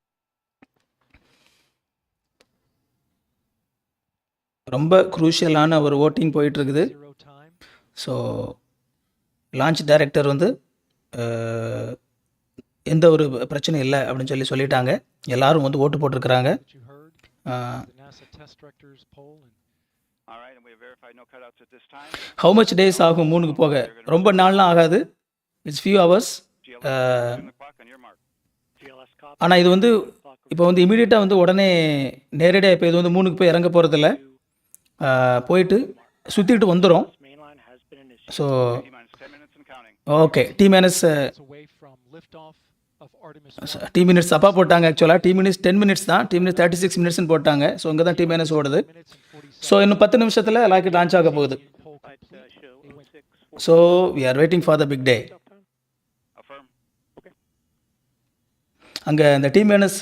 ரொம்ப குரூஷியலான ஒரு voting போயிட்டுருக்குது. So launch director வந்து எந்த ஒரு பிரச்சனையும் இல்லை அப்படின்னு சொல்லிட்டாங்க. எல்லாரும் வந்து ஓட்டு போட்டிருக்கிறாங்க. ஹவு மச் டேஸ் ஆகும் மூணுக்கு போக? ரொம்ப நாள்லாம் ஆகாது, இட்ஸ் ஃபியூ ஹவர்ஸ். ஆனால் இது வந்து இப்போ வந்து இமீடியட்டாக வந்து உடனே நேரடியாக இப்போ இது வந்து மூணுக்கு போய் இறங்க போகிறதில்ல, போயிட்டு சுற்றிட்டு வந்துடும். ஸோ ஓகே, T minutes தப்பாக போட்டாங்க. ஆக்சுவலாக T minutes 10 minutes தான், T minutes 36 minutesன்னு போட்டாங்க. ஸோ இங்கே தான் T minutes ஓடுது. ஸோ இன்னும் 10 நிமிஷத்தில் ராக்கெட் லான்ச் ஆக போகுது. So we are waiting for the big day. அங்கே இந்த T minutes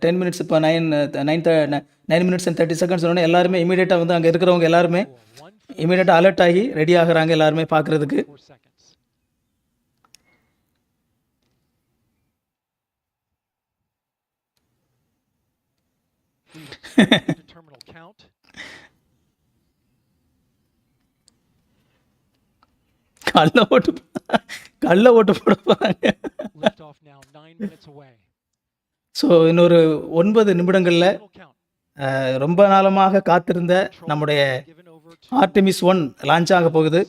10 minutes இப்போ 9 minutes and 30 seconds சொன்னோன்னே எல்லாருமே இமீடியட்டாக வந்து அங்கே இருக்கிறவங்க எல்லாருமே இமீடியட்டாக அலர்ட் ஆகி ரெடி ஆகுறாங்க எல்லாருமே பார்க்குறதுக்கு. the terminal count. கள்ள ஓட்டு போட போகிறாங்க. Liftoff now 9 minutes away. So இன்னொரு 9 நிமிடங்களில் ரொம்ப நாளமாக காத்திருந்த நம்முடைய ஆர்டெமிஸ் 1 லான்ச் ஆக போகுது.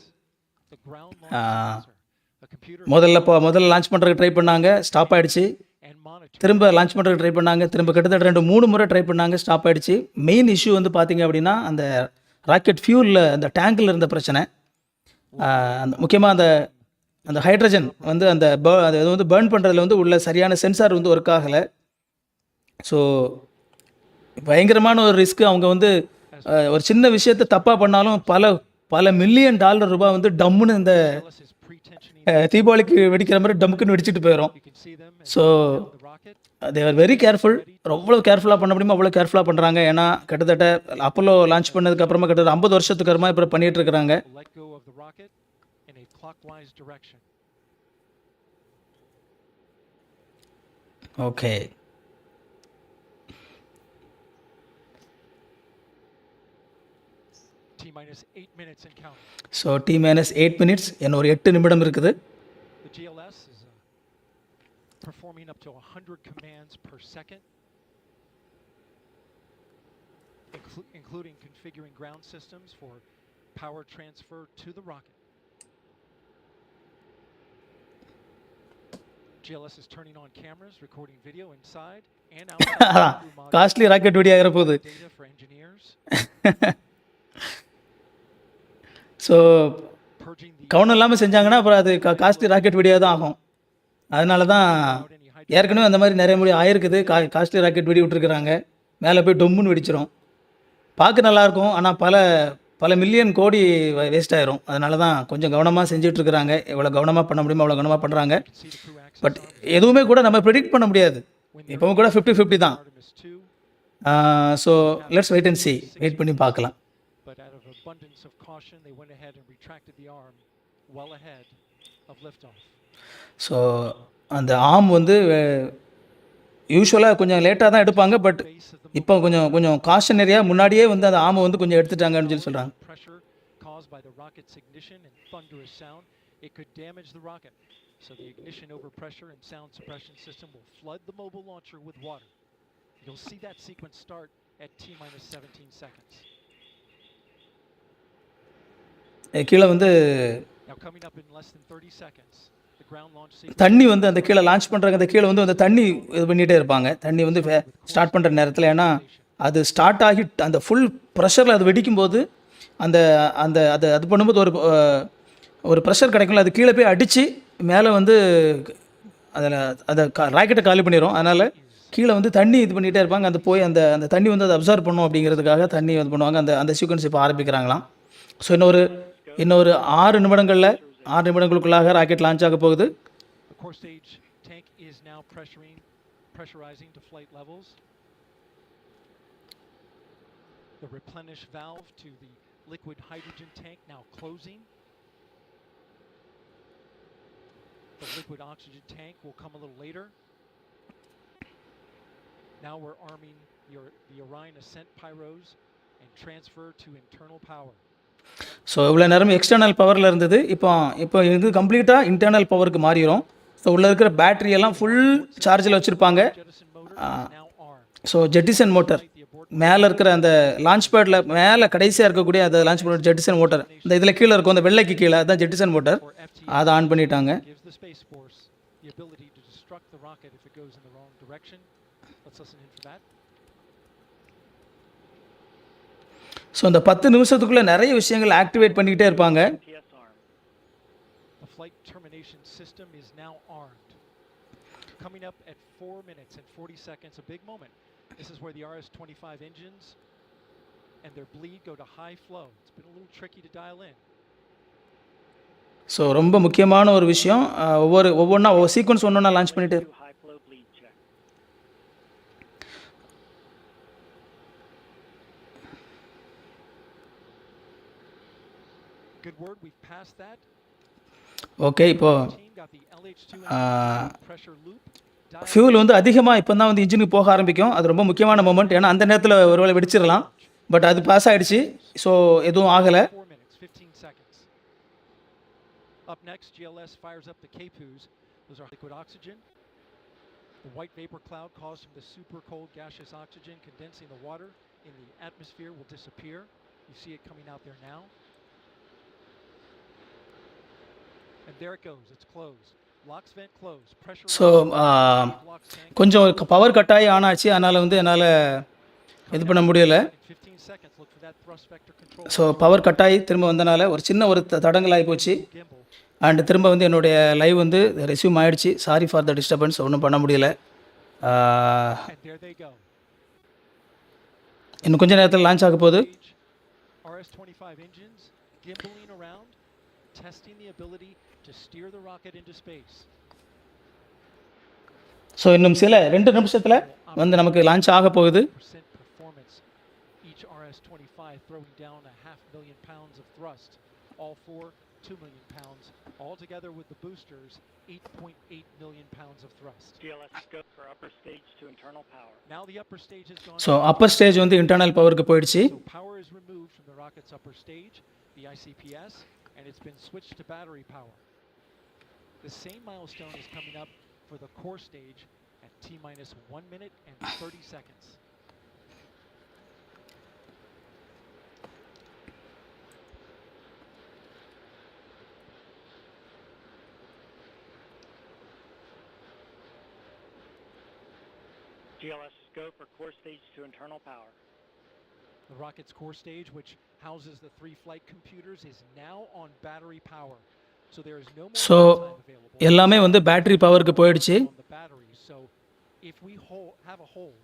முதல்ல லான்ச் பண்ணுறதுக்கு ட்ரை பண்ணாங்க, ஸ்டாப் ஆகிடுச்சு. திரும்ப லான்ச் பண்ணுறதுக்கு ட்ரை பண்ணாங்க, திரும்ப கிட்டத்தட்ட 2-3 முறை ட்ரை பண்ணாங்க, ஸ்டாப் ஆகிடுச்சு. மெயின் இஷ்யூ வந்து பார்த்திங்க அப்படின்னா அந்த ராக்கெட் ஃபியூலில் அந்த டேங்கில் இருந்த பிரச்சனை. அந்த முக்கியமாக அந்த ஹைட்ரஜன் வந்து அது வந்து பேர்ன் பண்ணுறதுல வந்து உள்ள சரியான சென்சார் வந்து ஒர்க் ஆகலை. ஸோ பயங்கரமான ஒரு ரிஸ்க்கு. அவங்க வந்து ஒரு சின்ன விஷயத்தை தப்பாக பண்ணாலும் பல மில்லியன் டாலர் ரூபாய் வந்து டம்முன்னு இந்த தீபாவளிக்கு வெடிக்கிற மாதிரி டம்முக்குன்னு வெடிச்சிட்டு போயிடும். So they are very careful. எவ்வளோ கேர்ஃபுல்லாக பண்ண முடியுமோ அவ்வளோ கேர்ஃபுல்லாக பண்ணுறாங்க. ஏன்னா கிட்டத்தட்ட அப்போலோ லான்ச் பண்ணதுக்கப்புறமா கிட்டத்தட்ட 50 வருஷத்துக்கு அப்புறமா இப்போ பண்ணிகிட்டு இருக்கிறாங்க. ஓகே, ஸோ T-8 minutes, இன்னொரு 8 நிமிடம் இருக்குது. The GLS is performing up to 100 commands per second, including configuring ground systems for power transfer to the rocket. GLS is turning on cameras, recording video inside and outside. Costly rocket வெடி ஆகிற போகுது. Data for engineers. So கவனம் இல்லாமல் செஞ்சாங்கன்னா அப்புறம் அது costly rocket வெடியாக தான் ஆகும். அதனால தான் ஏற்கனவே அந்த மாதிரி நிறைய முறை ஆயிருக்குது. காஸ்ட்லி ராக்கெட் வெடி விட்டுருக்குறாங்க, மேலே போய் டொம்முன்னு வெடிச்சிரும். பார்க்க நல்லாயிருக்கும், ஆனால் பல மில்லியன் கோடி வேஸ்ட் ஆயிரும். அதனால தான் கொஞ்சம் கவனமாக செஞ்சிட்ருக்குறாங்க. எவ்வளோ கவனமாக பண்ண முடியுமோ அவ்வளோ கவனமாக பண்ணுறாங்க. பட் எதுவுமே கூட நம்ம ப்ரெடிக்ட் பண்ண முடியாது. எப்பவும் கூட 50-50 தான். So let's wait and see, wait பண்ணி பார்க்கலாம். But out of abundance of caution, they went ahead and retracted the arm well ahead of liftoff. So அந்த ஆர்ம் வந்து யூஸ்வலாக கொஞ்சம் லேட்டாக தான் எடுப்பாங்க. பட் இப்போ கொஞ்சம் காஷனரியாக முன்னாடியே வந்து அந்த ஆர்மை வந்து கொஞ்சம் எடுத்துட்டாங்கன்னு சொல்லி சொல்கிறாங்க. Pressure caused by the rocket's ignition and thunderous sound, it could damage the rocket. So the ignition overpressure and sound suppression system will flood the mobile launcher with water. You'll see that sequence start at T-17 seconds. கீழே வந்து தண்ணி வந்து அந்த கீழே launch பண்ணுறாங்க. அந்த கீழே வந்து அந்த தண்ணி இது பண்ணிகிட்டே இருப்பாங்க. தண்ணி வந்து ஸ்டார்ட் பண்ணுற நேரத்தில், ஏன்னா அது ஸ்டார்ட் ஆகி அந்த ஃபுல் ப்ரெஷரில் அது வெடிக்கும்போது அந்த அந்த அது அது பண்ணும்போது ஒரு ப்ரெஷர் கிடைக்கும்ல, அது கீழே போய் அடித்து மேலே வந்து அதில் அதை ராக்கெட்டை காலி பண்ணிடும். அதனால் கீழே வந்து தண்ணி இது பண்ணிகிட்டே இருப்பாங்க. அது போய் அந்த தண்ணி வந்து அதை அப்சர்வ் பண்ணும் அப்படிங்கிறதுக்காக தண்ணி இது பண்ணுவாங்க. அந்த சீக்வன்ஸ் இப்போ ஆரம்பிக்கிறாங்களாம். ஸோ இன்னொரு 6 நிமிடங்களுக்குள்ளாக ராக்கெட் லான்ச் ஆக போகுது. Pressurizing to flight levels. The replenish valve to the liquid hydrogen tank now closing. The liquid oxygen tank will come a little later. Now we're arming the Orion ascent pyros and transfer to internal power. So இவ்வளோ நேரம் external பவரில் இருந்தது, இப்போ இது கம்ப்ளீட்டாக internal பவருக்கு மாறிடும். So உள்ளே இருக்கிற பேட்டரி எல்லாம் ஃபுல் சார்ஜில் வச்சுருப்பாங்க. ஸோ ஜெட்டிசன் மோட்டர் மேலே இருக்கிற அந்த லான்ச் பேடில் மேலே கடைசியாக இருக்கக்கூடிய அந்த லான்ச் பேட் ஜெட்டிசன் மோட்டர், இந்த இதில் கீழே இருக்கும், அந்த வெள்ளைக்கு கீழே, அதுதான் ஜெட்டிசன் மோட்டர். அதை ஆன் பண்ணிட்டாங்க. ஸோ இந்த 10 நிமிஷத்துக்குள்ளே நிறைய விஷயங்கள் ஆக்டிவேட் பண்ணிக்கிட்டே இருப்பாங்க. The flight termination system is now armed. Coming up at 4 minutes and 40 seconds, a big moment. This is where the RS-25 engines and their bleed go to high flow. It's been a little tricky to dial in. So ரொம்ப முக்கியமான ஒரு விஷயம். ஒவ்வொன்றா sequence ஒன்றா launch பண்ணிட்டு okay. இப்போ fuel வந்து அதிகமாக இப்போ தான் வந்து இன்ஜினுக்கு போக ஆரம்பிக்கும். அது ரொம்ப முக்கியமான மொமெண்ட். ஏன்னா அந்த நேரத்தில் ஒருவேளை வெடிச்சிடலாம். பட் அது பாஸ் ஆகிடுச்சு. ஸோ எதுவும் ஆகலை. 4 minutes, 15 seconds. Up next, GLS fires up the K-Poos. Those are liquid oxygen. The white vapor cloud caused from the super cold gaseous oxygen condensing the water in the atmosphere will disappear. You see it coming out there now. And there it goes. It's closed. Locks vent closed. Pressure. So கொஞ்சம் power cut ஆகி on ஆச்சு. அதனால் வந்து என்னால் இது பண்ண முடியலை. 15 seconds. Look for that thrust vector control. So power cut ஆகி திரும்ப வந்தனால ஒரு சின்ன ஒரு தடங்கலாகி போச்சு. அண்ட் திரும்ப வந்து என்னுடைய லைவ் வந்து ரெஸ்யூம் ஆகிடுச்சு. Sorry for the disturbance. ஒன்றும் பண்ண முடியலை. And there they go. இன்னும் கொஞ்சம் நேரத்தில் லான்ச் ஆக போகுது. RS-25 engines gimbaling around, testing the ability to steer the rocket into space. So இன்னும் சில 2 நிமிஷத்தில் வந்து நமக்கு லான்ச் ஆக போகுது. Performance. Each RS-25 throwing down 500,000 pounds of thrust. All four 2 million pounds. All together with the boosters, 8.8 million pounds of thrust. GLS go for upper stage to internal power. Now the upper stage has gone. So Appar stage வந்து internal பவருக்கு போயிடுச்சு. So power is removed from the rocket's upper stage, the ICPS, and it's been switched to battery power. The same milestone is coming up for the core stage at T-minus 1 minute and 30 seconds. GLS go for core stage to internal power. The rocket's core stage, which houses the 3 flight computers, is now on battery power. So there is no more so time available எல்லாமே வந்து battery பவருக்கு போயிடுச்சு. on the batteries. So if we have a hold,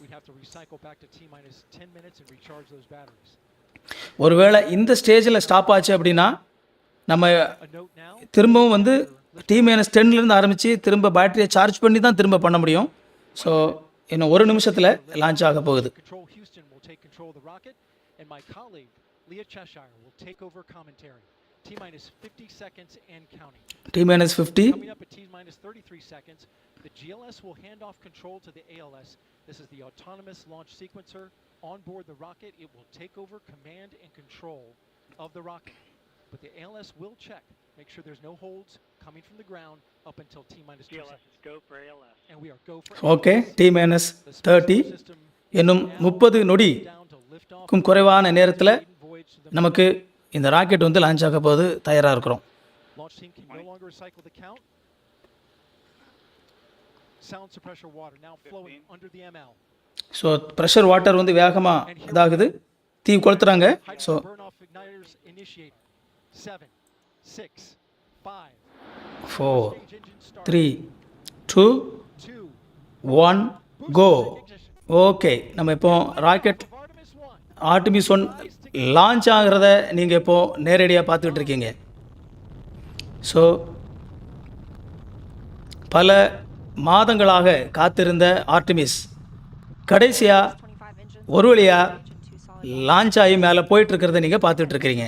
we'd have to recycle back to T-minus 10 minutes and recharge those batteries. ஒருவேளை இந்த ஸ்டேஜில் stop ஆச்சு அப்படின்னா நம்ம A note now, திரும்பவும் வந்து T-10 ஆரம்பித்து திரும்ப பேட்டரியை சார்ஜ் பண்ணி தான் திரும்ப பண்ண முடியும். ஸோ இன்னும் 1 நிமிஷத்தில் லான்ச் ஆக போகுது. Control Houston will take control of the rocket, and my colleague, Leah Cheshire, will take over commentary. T-minus 50 seconds and counting. T-50. Coming up at T-minus 33 seconds, the GLS will hand off control to the ALS. This is the autonomous launch sequencer. On board the rocket, it will take over command and control of the rocket. But the ALS will check, make sure there's no holds coming from the ground up until T-minus 2 GLS seconds. is go for ALS. And we are go for okay, T-30 இன்னும் 30 நொடிக்கும் குறைவான நேரத்தில் நமக்கு இந்த rocket வந்து launch ஆக போது தயாராக இருக்கிறோம். Launch team can no longer recycle the count. Sound suppressor water now flowing under the ML. So pressure water வந்து வேகமாக இதாகுது. தீ கொளுத்துறாங்க. So Burn off igniters initiated. 7, 6, 5. 4, 3, 2, 1 கோ. ஓகே, நம்ம இப்போ ராக்கெட் ஆர்டிமிஸ் 1 லான்ச் ஆகிறத நீங்கள் இப்போது நேரடியாக பார்த்துக்கிட்டு இருக்கீங்க. ஸோ பல மாதங்களாக காத்திருந்த ஆர்டிமிஸ் கடைசியாக ஒரு வழியாக லான்ச் ஆகி மேலே போயிட்டுருக்கிறத நீங்கள் பார்த்துட்டு இருக்கிறீங்க.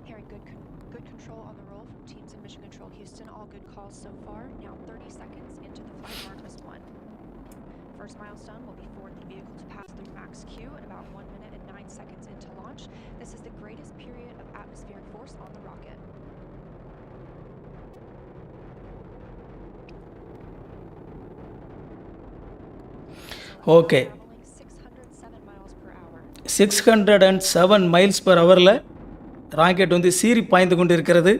Hearing good control on the roll from teams in Mission Control Houston. All good calls so far. Now 30 seconds into the flight of Artemis 1. First milestone will be for the vehicle to pass through max Q at about 1 minute and 9 seconds into launch. This is the greatest period of atmospheric force on the rocket. Okay, 607 miles per ஹவரில் rocket வந்து சீறி பாய்ந்து கொண்டு இருக்கிறது.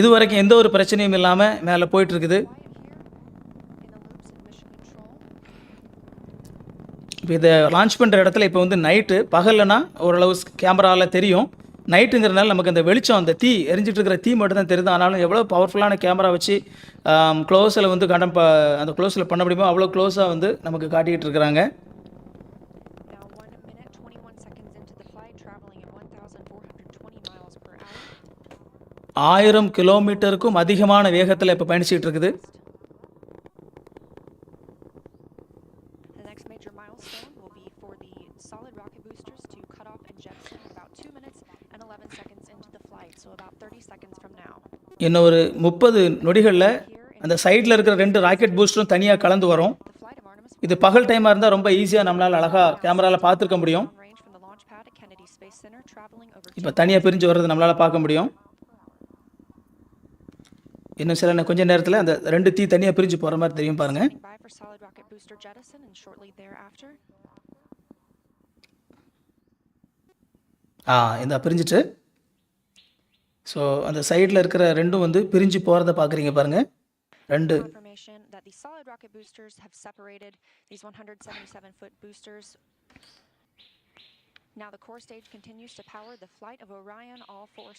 இதுவரைக்கும் எந்த ஒரு பிரச்சனையும் இல்லாமல் மேலே போயிட்டுருக்குது. இப்போ இதை லான்ச் பண்ணுற இடத்துல இப்போ வந்து நைட்டு, பகல்னா ஓரளவு கேமராவில் தெரியும். நைட்டுங்கிறதுனால நமக்கு அந்த வெளிச்சம், அந்த தீ எரிஞ்சிட்டு இருக்கிற தீ மட்டும் தான் தெரியுது. ஆனாலும் எவ்வளோ பவர்ஃபுல்லான கேமரா வச்சு க்ளோஸில் வந்து அந்த க்ளோஸில் பண்ண முடியுமோ அவ்வளோ க்ளோஸாக வந்து நமக்கு காட்டிக்கிட்டு இருக்கிறாங்க. 1000 கிலோமீட்டருக்கும் அதிகமான வேகத்தில் இப்போ பயணிச்சிட்டு இருக்குது. The next major milestone will be for the solid rocket boosters to cut off and jettison about 2 minutes and 11 seconds into the flight. So about 30 seconds from now. இன்னும் ஒரு 30 நொடிகளில் அந்த சைடில் இருக்கிற 2 ராக்கெட் பூஸ்டரும் தனியாக கலந்து வரும். இது பகல் டைமாக இருந்தால் ரொம்ப ஈஸியாக நம்மளால் அழகாக கேமராவில் பார்த்துருக்க முடியும். இப்போ தனியாக பிரிஞ்சு வர்றது நம்மளால் பார்க்க முடியும். இன்னும் சில கொஞ்சம் நேரத்தில் அந்த 2 தீ தனியாக பிரிஞ்சு போகிற மாதிரி தெரியும் பாருங்கள். இந்த பிரிஞ்சிட்டு ஸோ அந்த சைடில் இருக்கிற 2 வந்து பிரிஞ்சு போகிறத பார்க்குறீங்க பாருங்கள். 2 Confirmation that the solid rocket boosters have separated these 177-foot boosters. Now the core stage continues to power the flight of Orion. All four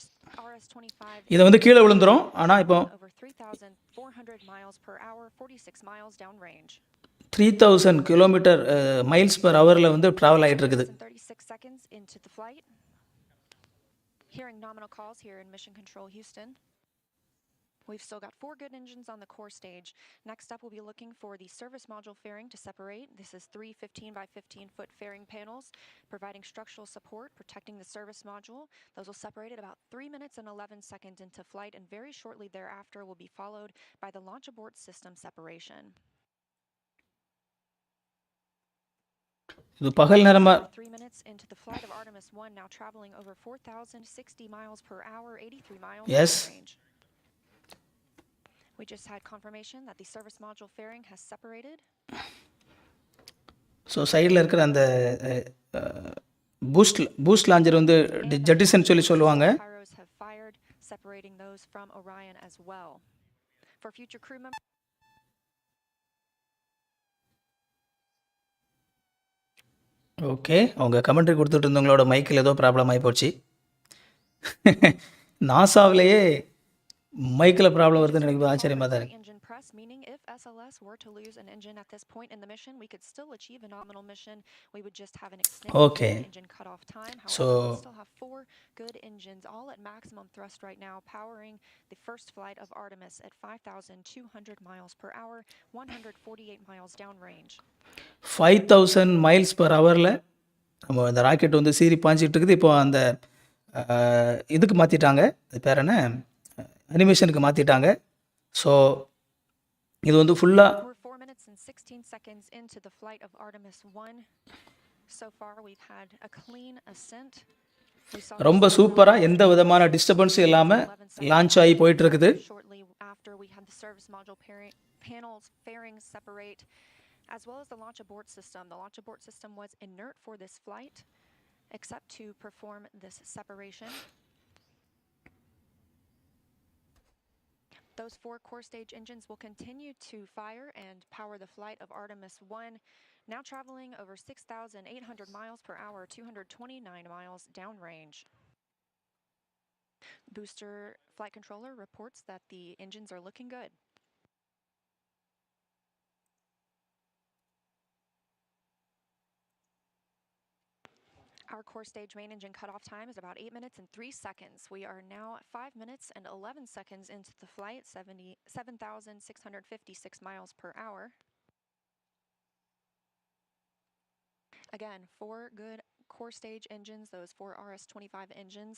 RS-25 இதை வந்து கீழே விழுந்துரும். ஆனால் இப்போ over 3,400 miles per hour, 46 miles downrange. 3000 kilometre miles per ஹவரில் வந்து travel ஆகிட்டு இருக்குது. 36 seconds into the flight. Hearing nominal calls here in Mission Control Houston. We've still got 4 good engines on the core stage. Next up, we'll be looking for the service module fairing to separate. This is 3 15 by 15-foot fairing panels, providing structural support, protecting the service module. Those will separate at about 3 minutes and 11 seconds into flight, and very shortly thereafter will be followed by the launch abort system separation. இது பகல் நேரமா 3 minutes into the flight of Artemis 1, now traveling over 4,060 miles per hour, 83 miles range. We just had confirmation that the service module fairing has separated. So சைடில் இருக்கிற அந்த boost launcher வந்து ஜெட்டிசன் சொல்லுவாங்க. Pyros have fired, separating those from Orion as well. For future crew members. Okay, அவங்க commentary கொடுத்துட்டு இருந்தவங்களோட மைக்கில் ஏதோ problem ஆகி போச்சு. நாசாவிலேயே மைக்கில் ப்ராப்ளம் வருதுன்னு எனக்கு ஆச்சரியமாக தான் இருக்குது. Engine press, meaning if SLS were to lose an engine at this point in the mission, we could still achieve a nominal mission. We would just have an extended engine cutoff time. However, we still have 4 good engines, all at maximum thrust right now, powering the first flight of Artemis at 5,200 miles per hour, 148 miles downrange. 5000 miles per ஹவரில் நம்ம இந்த rocket வந்து சீறி பாஞ்சிட்டு இருக்குது. இப்போ அந்த இதுக்கு மாற்றிட்டாங்க, அது பேர் என்ன, அனிமேஷனுக்கு மாற்றிட்டாங்க. ஸோ இது வந்து ஃபுல்லாக 4 minutes and 16 seconds into the flight of Artemis 1. So far we've had a clean ascent. ரொம்ப சூப்பராக எந்த விதமான டிஸ்டர்பன்ஸும் இல்லாமல் லான்ச் ஆகி போயிட்டு இருக்குது. Shortly after we had the service module panels fairing separate, as well as the launch abort system. The launch abort system was inert for this flight, except to perform this separation. Those 4 core stage engines will continue to fire and power the flight of Artemis 1, now traveling over 6,800 miles per hour, 229 miles downrange. Booster flight controller reports that the engines are looking good. Our core stage main engine cutoff time is about 8 minutes and 3 seconds. We are now 5 minutes and 11 seconds into the flight, 7,656 miles per hour. Again, 4 good core stage engines, those 4 RS-25 engines.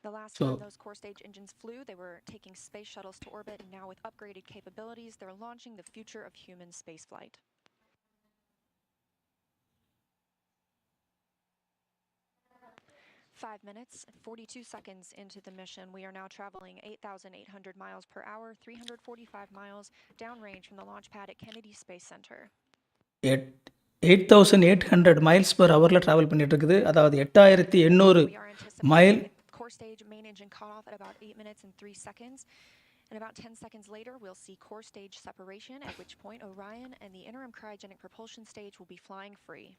The last time those core stage engines flew, they were taking space shuttles to orbit, and now with upgraded capabilities, they're launching the future of human spaceflight. 5 minutes and 42 seconds into the mission, we are now traveling 8,800 miles per hour, 345 miles downrange from the launch pad at Kennedy Space Center. 8,800 miles per ஹவரில் travel பண்ணிட்டு இருக்குது. அதாவது 8,800 mile. Core stage main engine cut off at about 8 minutes and 3 seconds. And about 10 seconds later, we'll see core stage separation, at which point Orion and the interim cryogenic propulsion stage will be flying free.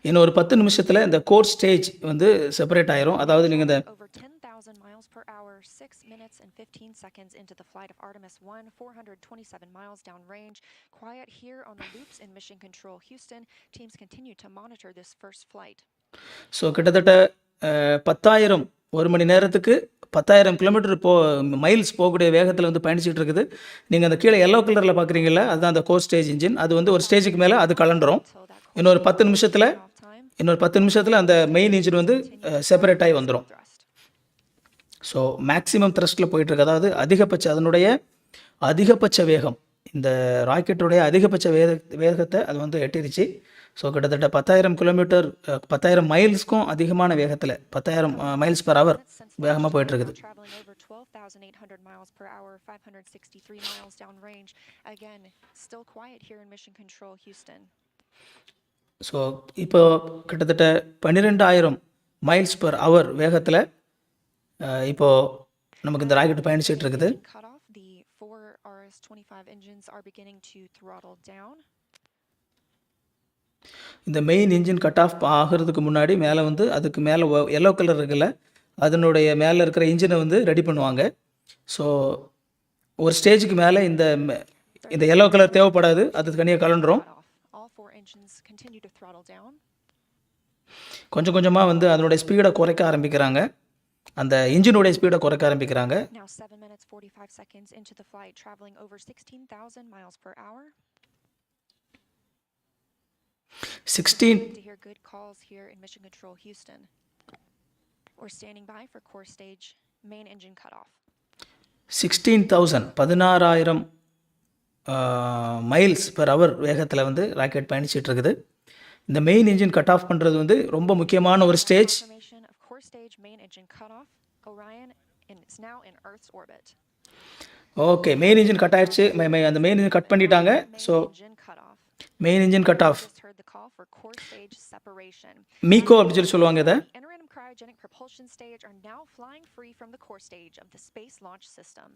இன்னும் ஒரு 10 நிமிஷத்தில் இந்த core stage வந்து separate ஆயிரும். அதாவது நீங்கள் இந்த over 10,000 miles per hour, 6 minutes and 15 seconds into the flight of Artemis 1, 427 miles downrange. Quiet here on the loops in Mission Control Houston. Teams continue to monitor this first flight. So கிட்டத்தட்ட 10,000 ஒரு மணி நேரத்துக்கு 10,000 kilometre miles போகக்கூடிய வேகத்தில் வந்து பயணிச்சுட்டு இருக்குது. நீங்கள் அந்த கீழே எல்லோ கலரில் பார்க்குறீங்களா, அதுதான் அந்த கோர் ஸ்டேஜ் இன்ஜின். அது வந்து ஒரு ஸ்டேஜுக்கு மேலே அது கலண்டுரும். இன்னொரு 10 நிமிஷத்தில் இன்னொரு 10 நிமிஷத்தில் அந்த மெயின் இன்ஜின் வந்து செப்பரேட் ஆகி வந்துடும். ஸோ மேக்ஸிமம் த்ரஸ்ட்டில் போயிட்டுருக்கு, அதாவது அதனுடைய அதிகபட்ச வேகம், இந்த ராக்கெட்டுடைய அதிகபட்ச வேகத்தை அது வந்து எட்டிருச்சு. ஸோ கிட்டத்தட்ட 10,000 கிலோமீட்டர் 10,000 மைல்ஸ்க்கும் அதிகமான வேகத்தில் 10,000 மைல்ஸ் பெர் ஹவர் வேகமாக போயிட்டுருக்குது. Traveling over 12,800 miles per hour, 563 miles downrange. Again, still quiet here in Mission Control, Houston. So இப்போ கிட்டத்தட்ட 12,000 மைல்ஸ் பெர் ஹவர் வேகத்தில் இப்போது நமக்கு இந்த ராக்கெட் பயணிச்சிட்டு இருக்குது. Cut off, the 4 RS-25 engines are beginning to throttle down. இந்த மெயின் இன்ஜின் கட் ஆஃப் ஆகிறதுக்கு முன்னாடி மேலே வந்து அதுக்கு மேலே எல்லோ கலர் இருக்குல்ல, அதனுடைய மேலே இருக்கிற இன்ஜினை வந்து ரெடி பண்ணுவாங்க. ஸோ ஒரு ஸ்டேஜுக்கு மேலே இந்த எல்லோ கலர் தேவைப்படாது, அது தனியாக கலண்டுரும். All 4 engines continue to throttle down. கொஞ்சம் கொஞ்சமாக வந்து அதனுடைய ஸ்பீடை குறைக்க ஆரம்பிக்கிறாங்க, அந்த இன்ஜினுடைய ஸ்பீடை குறைக்க ஆரம்பிக்கிறாங்க. Now 7 minutes 45 seconds into the flight, traveling over 16,000 miles per hour. 16 To hear good calls here in Mission Control, Houston. We're standing by for core stage main engine cutoff. 16,000 miles per hour வேகத்தில் வந்து rocket பயணிச்சிட்டு இருக்குது. இந்த main engine cut off பண்ணுறது வந்து ரொம்ப முக்கியமான ஒரு stage. Confirmation of core stage main engine cutoff. Orion is now in Earth's orbit. Okay, main engine cut ஆயிடுச்சு, அந்த மெயின் இன்ஜின் கட் பண்ணிட்டாங்க. So main engine cut off, Just heard the call for core stage separation. Me go அப்படின்னு சொல்லி சொல்லுவாங்க இதை. Interim cryogenic propulsion stage are now flying free from the core stage of the Space Launch System.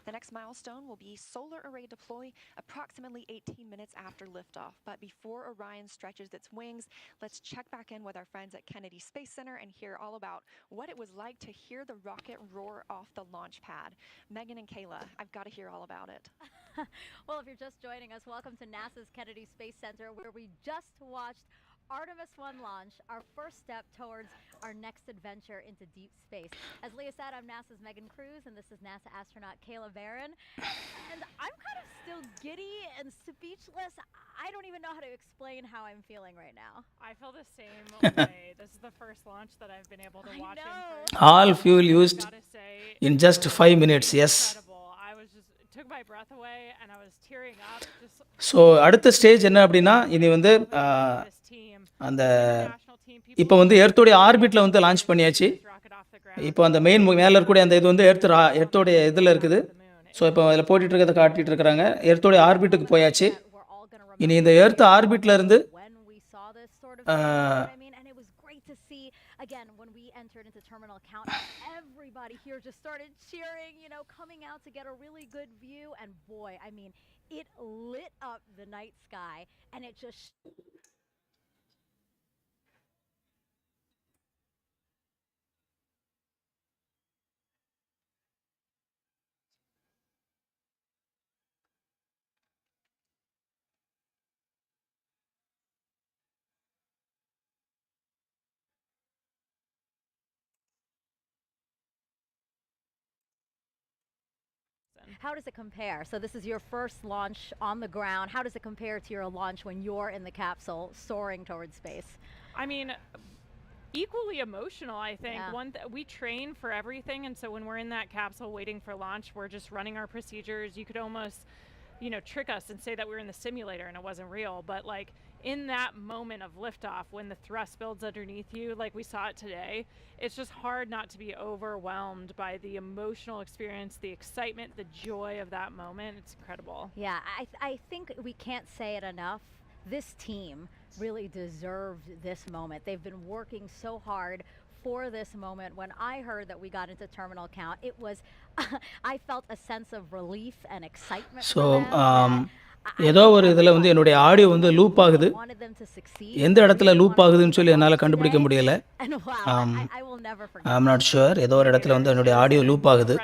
The next milestone will be solar array deploy approximately 18 minutes after liftoff. But before Orion stretches its wings, let's check back in with our friends at Kennedy Space Center and hear all about what it was like to hear the rocket roar off the launch pad. Megan and Kayla, I've got to hear all about it. Well, if you're just joining us, welcome to NASA's Kennedy Space Center, where we just watched Artemis 1 launch, our first step towards our next adventure into deep space. As Leah said, I'm NASA's Megan Cruz, and this is NASA astronaut Kayla Barron. And I'm kind of still giddy and speechless. I don't even know how to explain how I'm feeling right now. I feel the same way. This is the first launch that I've been able to watch in person. All fuel used in just 5 minutes. Yes. Incredible. I was just, it took my breath away and I was tearing up. So அடுத்த stage என்ன அப்படின்னா, இனி வந்து அந்த இப்போ வந்து எர்த்தோடைய ஆர்பிட்டில் வந்து launch பண்ணியாச்சு. இப்போ அந்த மெயின் மேலே இருக்கக்கூடிய அந்த இது வந்து எர்த்தோடைய இதில் இருக்குது. ஸோ இப்போ அதில் போட்டிட்டு இருக்கிறத காட்டிகிட்டு இருக்கிறாங்க. எர்த்தோடைய ஆர்பிட்டுக்கு போயாச்சு. இனி இந்த எர்த் ஆர்பிட்டில் இருந்து Again, when we entered into terminal count, everybody here just started cheering, coming out to get a really good view. And boy, I mean, it lit up the night sky, and it just... How does it compare? So this is your first launch on the ground. How does it compare to your launch when you're in the capsule soaring towards space? I mean, equally emotional, I think. Yeah. We train for everything, and so when we're in that capsule waiting for launch, we're just running our procedures. You could almost, trick us and say that we were in the simulator and it wasn't real, but like in that moment of liftoff, when the thrust builds underneath you, like we saw it today, it's just hard not to be overwhelmed by the emotional experience, the excitement, the joy of that moment. It's incredible. Yeah, I think we can't say it enough. This team really deserved this moment. They've been working so hard for this moment. When I heard that we got into terminal count, it was, I felt a sense of relief and excitement. So ஏதோ ஒரு இதில் வந்து என்னுடைய audio வந்து loop ஆகுது. எந்த இடத்துல loop ஆகுதுன்னு சொல்லி என்னால் கண்டுபிடிக்க முடியல. I'm not sure. ஏதோ ஒரு இடத்துல வந்து என்னுடைய ஆடியோ லூப் ஆகுது.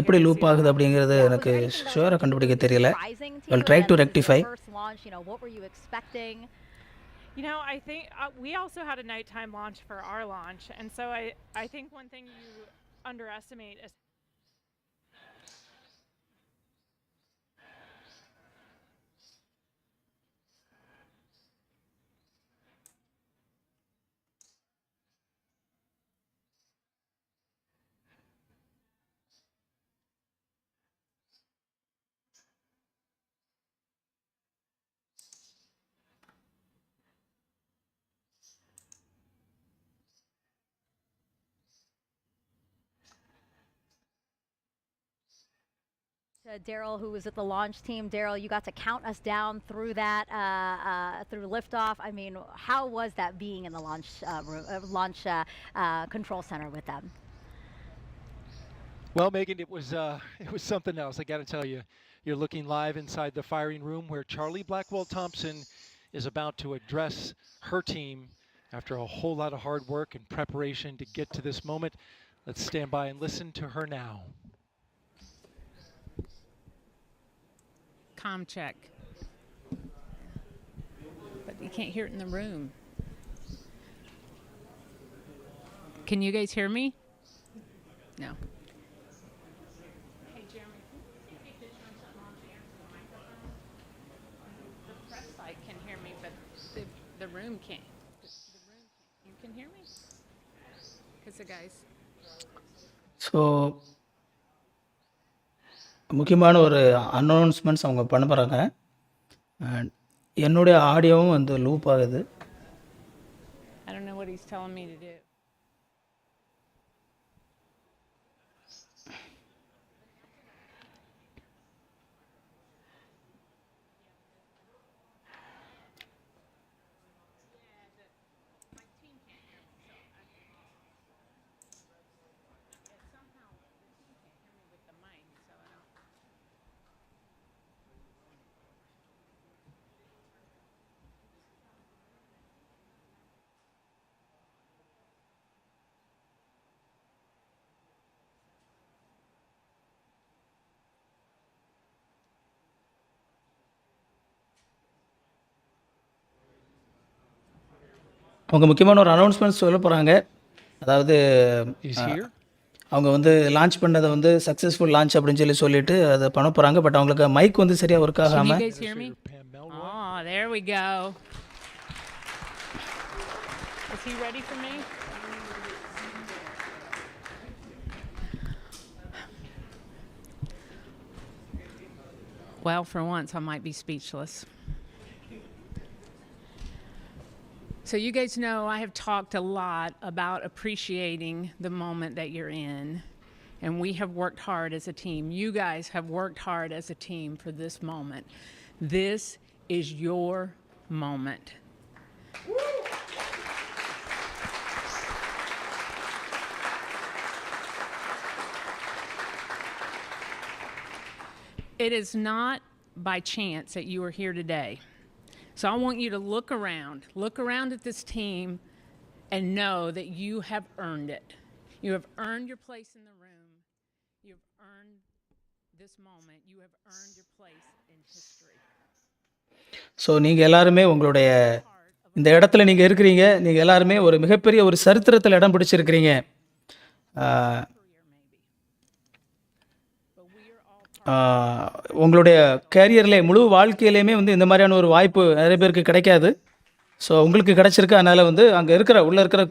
எப்படி லூப் ஆகுது அப்படிங்கிறது எனக்கு ஷுவராக கண்டுபிடிக்க தெரியல. I'll try to rectify. I think we also had a nighttime launch for our launch, and so I think one thing you underestimate is Daryl, who was at the launch team. Daryl, you got to count us down through that, through liftoff. I mean, how was that being in the launch control center with them? Well, Megan, it was something else. I got to tell you, you're looking live inside the firing room where Charlie Blackwell-Thompson is about to address her team after a whole lot of hard work and preparation to get to this moment. Let's stand by and listen to her now. Comm check. But you can't hear it in the room. Can you guys hear me? No. Hey, Jeremy, can you take this on something on the air for the microphone? The press site can hear me, but the room can't. The room can't. You can hear me? Because the guys. So முக்கியமான ஒரு announcements அவங்க பண்ண போகிறாங்க. என்னுடைய ஆடியோவும் வந்து loop ஆகுது. I don't know what he's telling me to do. அவங்க முக்கியமான ஒரு அனௌன்ஸ்மெண்ட்ஸ் சொல்ல போகிறாங்க. அதாவது அவங்க வந்து லான்ச் பண்ணதை வந்து சக்ஸஸ்ஃபுல் லான்ச் அப்படின்னு சொல்லிட்டு அதை பண்ண போகிறாங்க. பட் அவங்களுக்கு மைக் வந்து சரியாக ஒர்க் ஆகாமல். Can you guys hear me? Oh, there we go. Is he ready for me? Well, for once, I might be speechless. So you guys know I have talked a lot about appreciating the moment that you're in, and we have worked hard as a team. You guys have worked hard as a team for this moment. This is your moment. It is not by chance that you are here today. So I want you to look around at this team and know that you have earned it. You have earned your place in the room. You have earned this moment. You have earned your place in history. So நீங்கள் எல்லாருமே உங்களுடைய இந்த இடத்துல நீங்கள் இருக்கிறீங்க. நீங்கள் எல்லாருமே ஒரு மிகப்பெரிய ஒரு சரித்திரத்தில் இடம் பிடிச்சிருக்கிறீங்க. உங்களுடைய கேரியரில் முழு வாழ்க்கையிலையுமே வந்து இந்த மாதிரியான ஒரு வாய்ப்பு நிறைய பேருக்கு கிடைக்காது. ஸோ உங்களுக்கு கிடச்சிருக்கு. அதனால் வந்து அங்கே உள்ளே இருக்கிற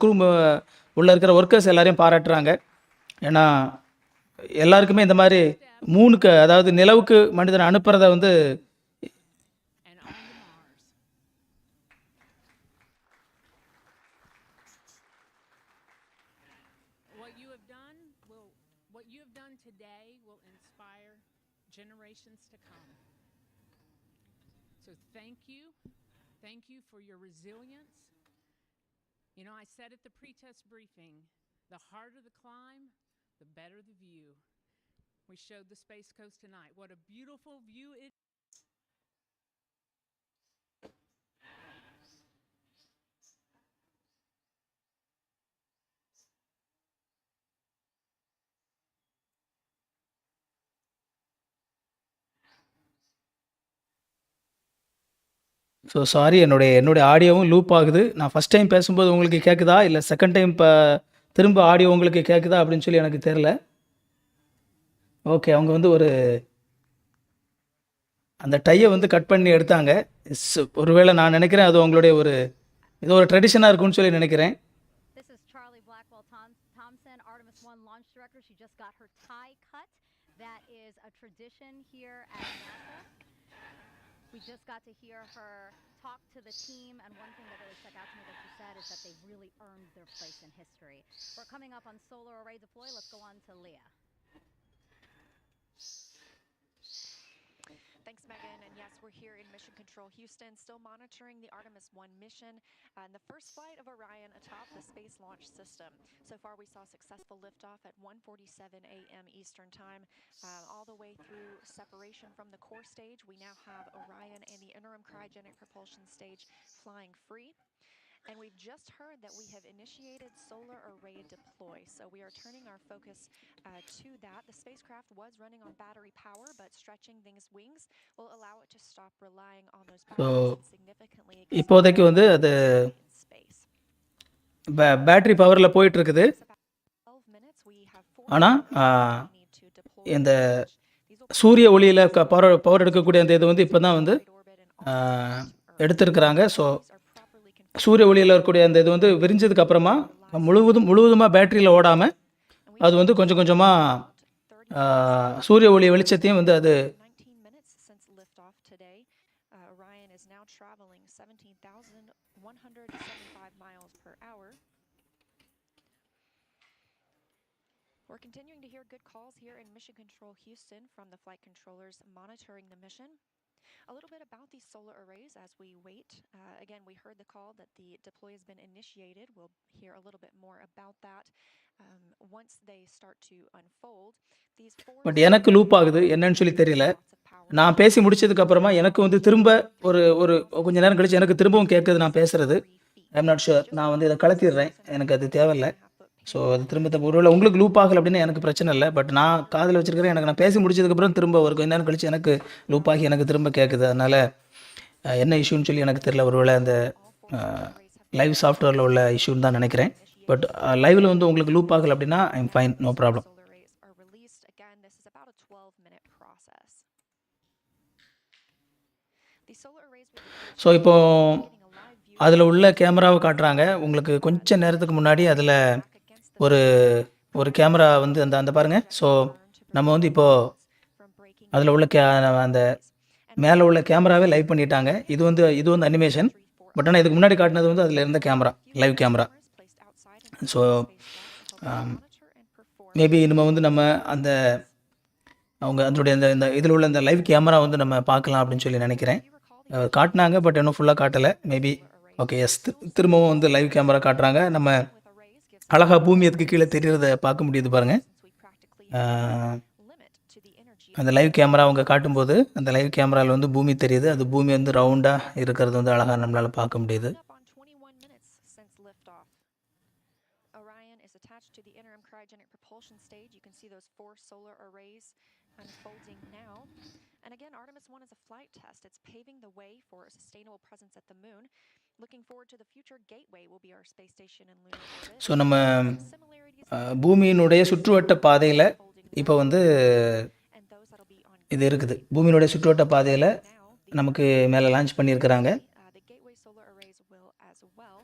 உள்ளே இருக்கிற ஒர்க்கர்ஸ் எல்லாரையும் பாராட்டுறாங்க. ஏன்னா எல்லாருக்குமே இந்த மாதிரி மூணுக்கு, அதாவது நிலவுக்கு மனிதனை அனுப்புறத வந்து generations to come. So thank you for your resilience. You know, I said at the pre-test briefing, the harder the climb, the better the view. We showed the Space Coast tonight. What a beautiful view it is. So sorry, என்னுடைய ஆடியோவும் loop ஆகுது. நான் first time பேசும்போது உங்களுக்கு கேட்குதா, இல்லை second time இப்போ திரும்ப audio உங்களுக்கு கேட்குதா அப்படின்னு சொல்லி எனக்கு தெரில. ஓகே, அவங்க வந்து அந்த டையை வந்து கட் பண்ணி எடுத்தாங்க. ஒருவேளை நான் நினைக்கிறேன் அது உங்களுடைய ஏதோ ஒரு ட்ரெடிஷனாக இருக்கும்னு சொல்லி நினைக்கிறேன். This is Charlie Blackwell-Thompson, Artemis 1 launch director. She just got her tie cut. That is a tradition here at NASA. We just got to hear her talk to the team, and one thing that really stuck out to me that she said is that they've really earned their place in history. We're coming up on solar array deploy. Let's go on to Leah. We're here in Mission Control Houston, still monitoring the Artemis 1 mission and the first flight of Orion atop the Space Launch System. So far, we saw successful liftoff at 1:47 a.m. Eastern Time, all the way through separation from the core stage. We now have Orion and the interim cryogenic propulsion stage flying free. And we've just heard that we have initiated solar array deploy. So we are turning our focus to that. The spacecraft was running on battery power, but stretching these wings will allow it to stop relying on those so batteries and significantly இப்போதைக்கு வந்து அது battery பவரில் போயிட்டுருக்குது. ஆனால் இந்த சூரிய ஒளியில் power எடுக்கக்கூடிய அந்த இது வந்து இப்போ தான் வந்து எடுத்திருக்கிறாங்க. ஸோ சூரிய ஒளியில் இருக்கக்கூடிய அந்த இது வந்து விரிஞ்சதுக்கு அப்புறமா முழுவதுமாக பேட்டரியில் ஓடாமல் அது வந்து கொஞ்சம் கொஞ்சமாக சூரிய ஒளி வெளிச்சத்தையும் வந்து அது 19 minutes since liftoff today. Orion is now traveling 17,175 miles per hour. We're continuing to hear good calls here in Mission Control Houston from the flight controllers monitoring the mission. A little bit about these solar arrays as we wait. Again, we heard the call that the deploy has been initiated. We'll hear a little bit more about that once they start to unfold. These but எனக்கு loop ஆகுது என்னன்னு சொல்லி தெரியல. நான் பேசி முடிச்சதுக்கப்புறமா எனக்கு வந்து திரும்ப ஒரு ஒரு கொஞ்சம் நேரம் கழிச்சு எனக்கு திரும்பவும் கேட்குது நான் பேசுகிறது. I'm not sure. நான் வந்து இதை கலத்திடுறேன், எனக்கு அது தேவையில்லை. ஸோ அது திரும்ப ஒருவேளை உங்களுக்கு லூப் ஆகலை அப்படின்னு எனக்கு பிரச்சனை இல்லை. பட் நான் காதில் வச்சுருக்கிறேன், எனக்கு நான் பேசி முடிச்சதுக்கப்புறம் திரும்ப ஒரு கொஞ்ச நேரம் கழிச்சு எனக்கு லூப் ஆகி எனக்கு திரும்ப கேட்குது. அதனால் என்ன இஷ்யூன்னு சொல்லி எனக்கு தெரியல. ஒருவேளை அந்த லைவ் சாஃப்ட்வேரில் உள்ள இஷ்யூன்னு தான் நினைக்கிறேன். பட் லைவில் வந்து உங்களுக்கு லூப் ஆகலை அப்படின்னா I'm fine, no problem. So இப்போது அதில் உள்ள கேமராவை காட்டுறாங்க உங்களுக்கு. கொஞ்சம் நேரத்துக்கு முன்னாடி அதில் ஒரு கேமரா வந்து அந்த பாருங்கள். ஸோ நம்ம வந்து இப்போது அதில் உள்ள அந்த மேலே உள்ள கேமராவே லைவ் பண்ணிட்டாங்க. இது வந்து அனிமேஷன். பட் ஆனால் இதுக்கு முன்னாடி காட்டினது வந்து அதில் இருந்த camera, live camera. So maybe இனிமேல் வந்து நம்ம அவங்க அதனுடைய இந்த இதில் உள்ள இந்த லைவ் கேமரா வந்து நம்ம பார்க்கலாம் அப்படின்னு சொல்லி நினைக்கிறேன். காட்டினாங்க, பட் இன்னும் ஃபுல்லாக காட்டலை. மேபி ஓகே, எஸ், திரும்பவும் வந்து லைவ் கேமரா காட்டுறாங்க. நம்ம அழகாக பூமி அதுக்கு கீழே தெரிகிறத பார்க்க முடியுது பாருங்கள். அந்த லைவ் கேமரா அவங்க காட்டும்போது அந்த லைவ் கேமராவில் வந்து பூமி தெரியுது. அது பூமி வந்து ரவுண்டாக இருக்கிறது வந்து அழகாக நம்மளால் பார்க்க முடியுது. Orion is attached to the interim cryogenic propulsion stage. You can see those 4 solar arrays unfolding now. And again, Artemis 1 is a flight test. It's paving the way for a sustainable presence at the moon. Looking forward to the future gateway will be our space station and lunar orbit. So நம்ம பூமியினுடைய சுற்றுவட்ட பாதையில் இப்போ வந்து இது இருக்குது. பூமியினுடைய சுற்றுவட்ட பாதையில் நமக்கு மேலே லான்ச் பண்ணியிருக்கிறாங்க. The gateway solar arrays will as well.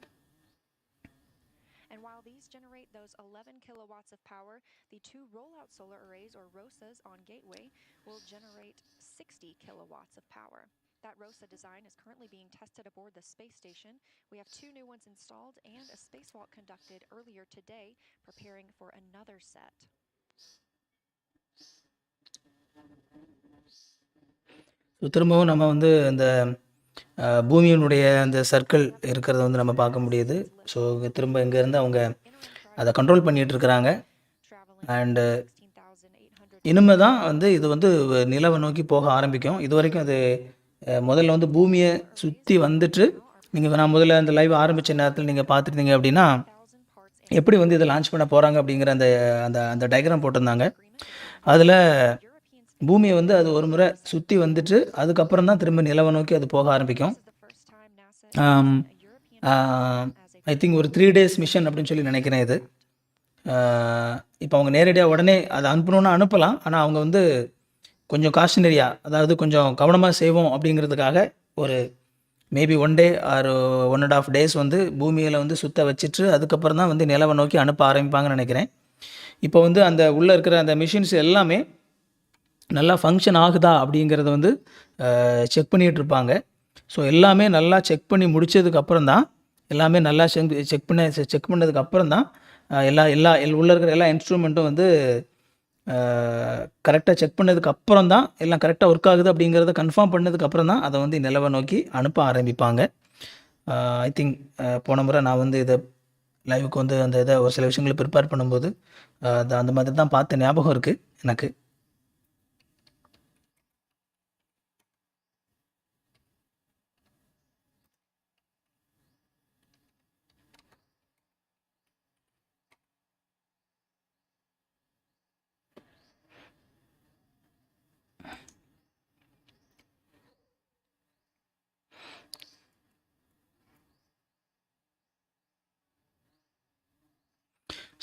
And while these generate those 11 kilowatts of power, the 2 rollout solar arrays, or ROSAs, on Gateway will generate 60 kilowatts of power. That ROSA design is currently being tested aboard the space station. We have 2 new ones installed and a spacewalk conducted earlier today, preparing for another set. திரும்பவும் நம்ம வந்து அந்த பூமியினுடைய அந்த circle இருக்கிறத வந்து நம்ம பார்க்க முடியுது. ஸோ திரும்ப இங்கேருந்து அவங்க அதை கண்ட்ரோல் பண்ணிகிட்ருக்கிறாங்க. அண்டு இனிமே தான் வந்து இது வந்து நிலவை நோக்கி போக ஆரம்பிக்கும். இது வரைக்கும் அது முதல்ல வந்து பூமியை சுற்றி வந்துட்டு நான் முதல்ல அந்த லைவ் ஆரம்பித்த நேரத்தில் நீங்கள் பார்த்துருந்தீங்க அப்படின்னா எப்படி வந்து இதை லான்ச் பண்ண போகிறாங்க அப்படிங்கிற அந்த அந்த அந்த டயக்ராம் போட்டிருந்தாங்க. அதில் பூமியை வந்து அது ஒரு முறை சுற்றி வந்துட்டு அதுக்கப்புறம் தான் திரும்ப நிலவை நோக்கி அது போக ஆரம்பிக்கும். ஐ திங்க் ஒரு 3 days மிஷன் அப்படின்னு சொல்லி நினைக்கிறேன் இது. இப்போ அவங்க நேரடியாக உடனே அதை அனுப்பணுன்னா அனுப்பலாம். ஆனால் அவங்க வந்து கொஞ்சம் காஷனரியாக, அதாவது கொஞ்சம் கவனமாக செய்வோம் அப்படிங்கிறதுக்காக ஒரு மேபி 1 day ஆர் 1.5 days வந்து பூமியில் வந்து சுற்ற வச்சுட்டு அதுக்கப்புறம் தான் வந்து நிலவை நோக்கி அனுப்ப ஆரம்பிப்பாங்கன்னு நினைக்கிறேன். இப்போ வந்து அந்த உள்ளே இருக்கிற அந்த மிஷின்ஸ் எல்லாமே நல்லா ஃபங்க்ஷன் ஆகுதா அப்படிங்கிறத வந்து செக் பண்ணிகிட்ருப்பாங்க. ஸோ எல்லாமே நல்லா செக் பண்ணி முடித்ததுக்கப்புறம் தான், எல்லாமே நல்லா செக் பண்ணதுக்கப்புறம் தான் உள்ளே இருக்கிற எல்லா இன்ஸ்ட்ருமெண்ட்டும் வந்து கரெக்டாக செக் பண்ணதுக்கு அப்புறம் தான் எல்லாம் கரெக்டாக ஒர்க் ஆகுது அப்படிங்கிறத கன்ஃபார்ம் பண்ணதுக்கு அப்புறம் தான் அதை வந்து நிலவை நோக்கி அனுப்ப ஆரம்பிப்பாங்க. ஐ திங்க் போன முறை நான் வந்து இதை லைவுக்கு வந்து அந்த இதை ஒரு சில விஷயங்களை ப்ரிப்பேர் பண்ணும்போது அந்த மாதிரி தான் பார்த்த ஞாபகம் இருக்குது எனக்கு.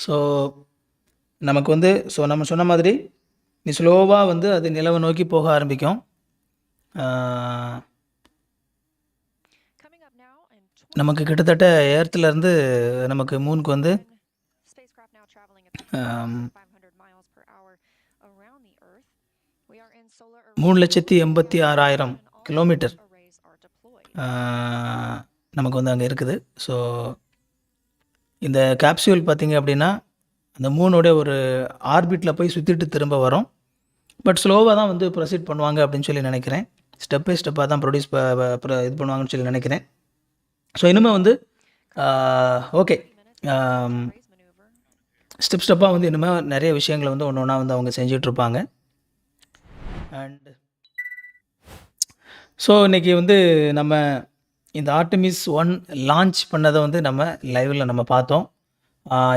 ஸோ நமக்கு வந்து நம்ம சொன்ன மாதிரி நீ ஸ்லோவாக வந்து அது நிலவை நோக்கி போக ஆரம்பிக்கும். நமக்கு கிட்டத்தட்ட ஏர்த்துலேருந்து நமக்கு மூணுக்கு வந்து 3,86,000 கிலோமீட்டர் நமக்கு வந்து அங்கே இருக்குது. ஸோ இந்த கேப்சியூல் பார்த்திங்க அப்படின்னா அந்த மூணோடைய ஒரு ஆர்பிட்டில் போய் சுற்றிட்டு திரும்ப வரும். பட் ஸ்லோவாக தான் வந்து ப்ரொசீட் பண்ணுவாங்க அப்படின்னு சொல்லி நினைக்கிறேன். ஸ்டெப் பை ஸ்டெப்பாக தான் இது பண்ணுவாங்கன்னு சொல்லி நினைக்கிறேன். ஸோ இனிமேல் வந்து ஓகே ஸ்டெப்பாக வந்து இனிமேல் நிறைய விஷயங்களை வந்து ஒன்று ஒன்றா வந்து அவங்க செஞ்சிட்ருப்பாங்க. அண்ட் ஸோ இன்றைக்கி வந்து நம்ம இந்த ஆர்டமிஸ் 1 லான்ச் பண்ணதை வந்து நம்ம லைவில் நம்ம பார்த்தோம்.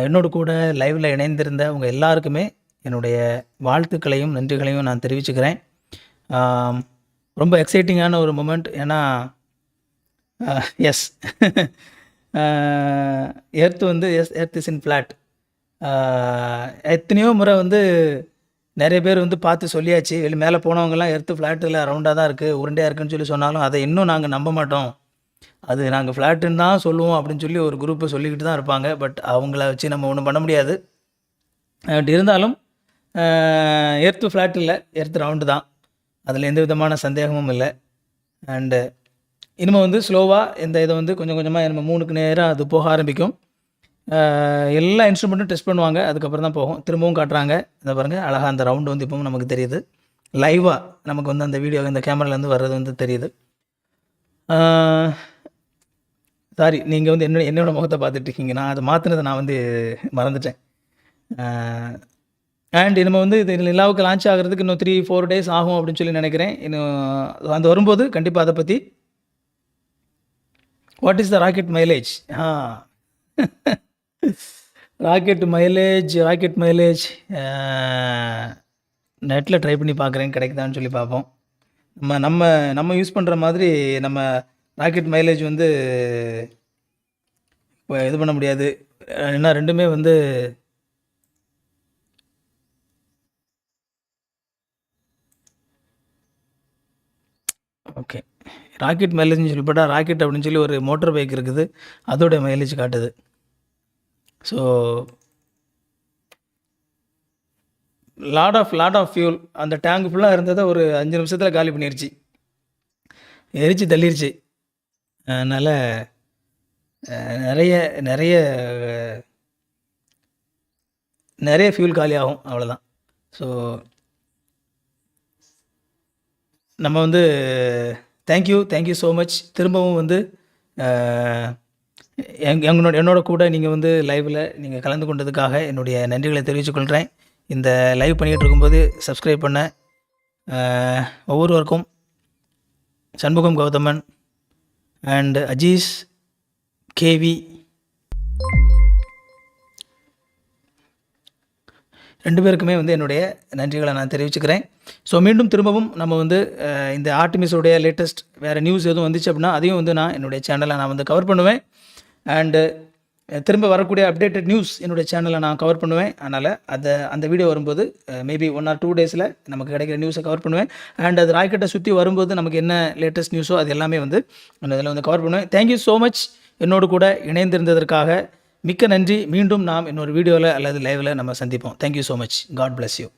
என்னோட கூட லைவில் இணைந்திருந்த உங்கள் எல்லாருக்குமே என்னுடைய வாழ்த்துக்களையும் நன்றிகளையும் நான் தெரிவிச்சுக்கிறேன். ரொம்ப எக்ஸைட்டிங்கான ஒரு மூமெண்ட். ஏன்னா எஸ் எர்த் வந்து எர்த் இஸ் இன் ஃப்ளாட். எத்தனையோ முறை வந்து நிறைய பேர் வந்து பார்த்து சொல்லியாச்சு. மேலே போனவங்கலாம் எர்த்து ஃப்ளாட்டில் ரவுண்டாக தான் இருக்குது, உருண்டையாக இருக்குன்னு சொல்லி சொன்னாலும் அதை இன்னும் நாங்கள் நம்ப மாட்டோம், அது நாங்கள் ஃப்ளாட்டுன்னு தான் சொல்லுவோம் அப்படின்னு சொல்லி ஒரு குரூப்பை சொல்லிக்கிட்டு தான் இருப்பாங்க. பட் அவங்கள வச்சு நம்ம ஒன்றும் பண்ண முடியாது. பட் இருந்தாலும் எர்த்து ஃப்ளாட் இல்லை, எர்த்து ரவுண்டு தான், அதில் எந்த விதமான சந்தேகமும் இல்லை. அண்டு இனிமேல் வந்து ஸ்லோவாக இந்த இதை வந்து கொஞ்சம் கொஞ்சமாக நம்ம மூணுக்கு நேராக அது போக ஆரம்பிக்கும். எல்லா இன்ஸ்ட்ருமெண்ட்டும் டெஸ்ட் பண்ணுவாங்க, அதுக்கப்புறம் தான் போகும். திரும்பவும் காட்டுறாங்க, இந்த பாருங்கள் அழகாக அந்த ரவுண்டு வந்து இப்போவும் நமக்கு தெரியுது. லைவாக நமக்கு வந்து அந்த வீடியோ இந்த கேமராலேருந்து வர்றது வந்து தெரியுது. சாரி, நீங்கள் வந்து என்னோட முகத்தை பார்த்துட்ருக்கீங்க, நான் அதை மாற்றினதை நான் வந்து மறந்துட்டேன். அண்ட் இனிமேல் வந்து இது நிலாவுக்கு லான்ச் ஆகிறதுக்கு இன்னும் 3-4 days ஆகும் அப்படின்னு சொல்லி நினைக்கிறேன். இன்னும் அந்த வரும்போது கண்டிப்பாக அதை பற்றி what is the rocket mileage rocket mileage நெட்டில் ட்ரை பண்ணி பார்க்குறேன், கிடைக்குதான்னு சொல்லி பார்ப்போம். நம்ம யூஸ் பண்ணுற மாதிரி நம்ம ராக்கெட் மைலேஜ் வந்து இப்போ இது பண்ண முடியாது. ஏன்னா ரெண்டுமே வந்து ஓகே ராக்கெட் மைலேஜ்னு சொல்லிப்பட்டா ராக்கெட் அப்படின்னு சொல்லி ஒரு மோட்டர் பைக் இருக்குது, அதோடைய மைலேஜ் காட்டுது. ஸோ லாட் ஆஃப் ஃபியூல் அந்த டேங்க் ஃபுல்லாக இருந்ததை ஒரு 5 நிமிஷத்தில் காலி பண்ணிடுச்சு, எரிச்சு தள்ளிடுச்சு. அதனால் நிறைய ஃபியூல் காலி ஆகும், அவ்வளோதான். ஸோ நம்ம வந்து தேங்க்யூ ஸோ மச். திரும்பவும் வந்து என்னோட கூட நீங்கள் வந்து லைவில் நீங்கள் கலந்து கொண்டதுக்காக என்னுடைய நன்றிகளை தெரிவித்துக்கொள்கிறேன். இந்த லைவ் பண்ணிகிட்டு இருக்கும்போது சப்ஸ்கிரைப் பண்ண ஒவ்வொருவருக்கும், சண்முகம் கௌதமன் அண்ட் அஜீஸ் கேவி, 2 பேருக்குமே வந்து என்னுடைய நன்றிகளை நான் தெரிவிச்சுக்கிறேன். ஸோ மீண்டும் திரும்பவும் நம்ம வந்து இந்த ஆர்டமிஸோடைய லேட்டஸ்ட் வேறு நியூஸ் எதுவும் வந்துச்சு அப்படின்னா அதையும் வந்து நான் என்னுடைய சேனலில் நான் வந்து கவர் பண்ணுவேன். அண்டு திரும்ப வரக்கூடிய அப்டேட்டட் நியூஸ் என்னுடைய சேனலில் நான் கவர் பண்ணுவேன். அதனால் அந்த வீடியோ வரும்போது மேபி 1 or 2 days நமக்கு கிடைக்கிற நியூஸை கவர் பண்ணுவேன். அண்ட் அது ராக்கெட்டை சுற்றி வரும்போது நமக்கு என்ன லேட்டஸ்ட் நியூஸோ அது எல்லாமே வந்து நான் இதில் வந்து கவர் பண்ணுவேன். Thank you so much. என்னோடு கூட இணைந்திருந்ததற்காக மிக்க நன்றி. மீண்டும் நாம் இன்னொரு வீடியோவில் அல்லது லைவில் நம்ம சந்திப்போம். Thank you so much. God bless you.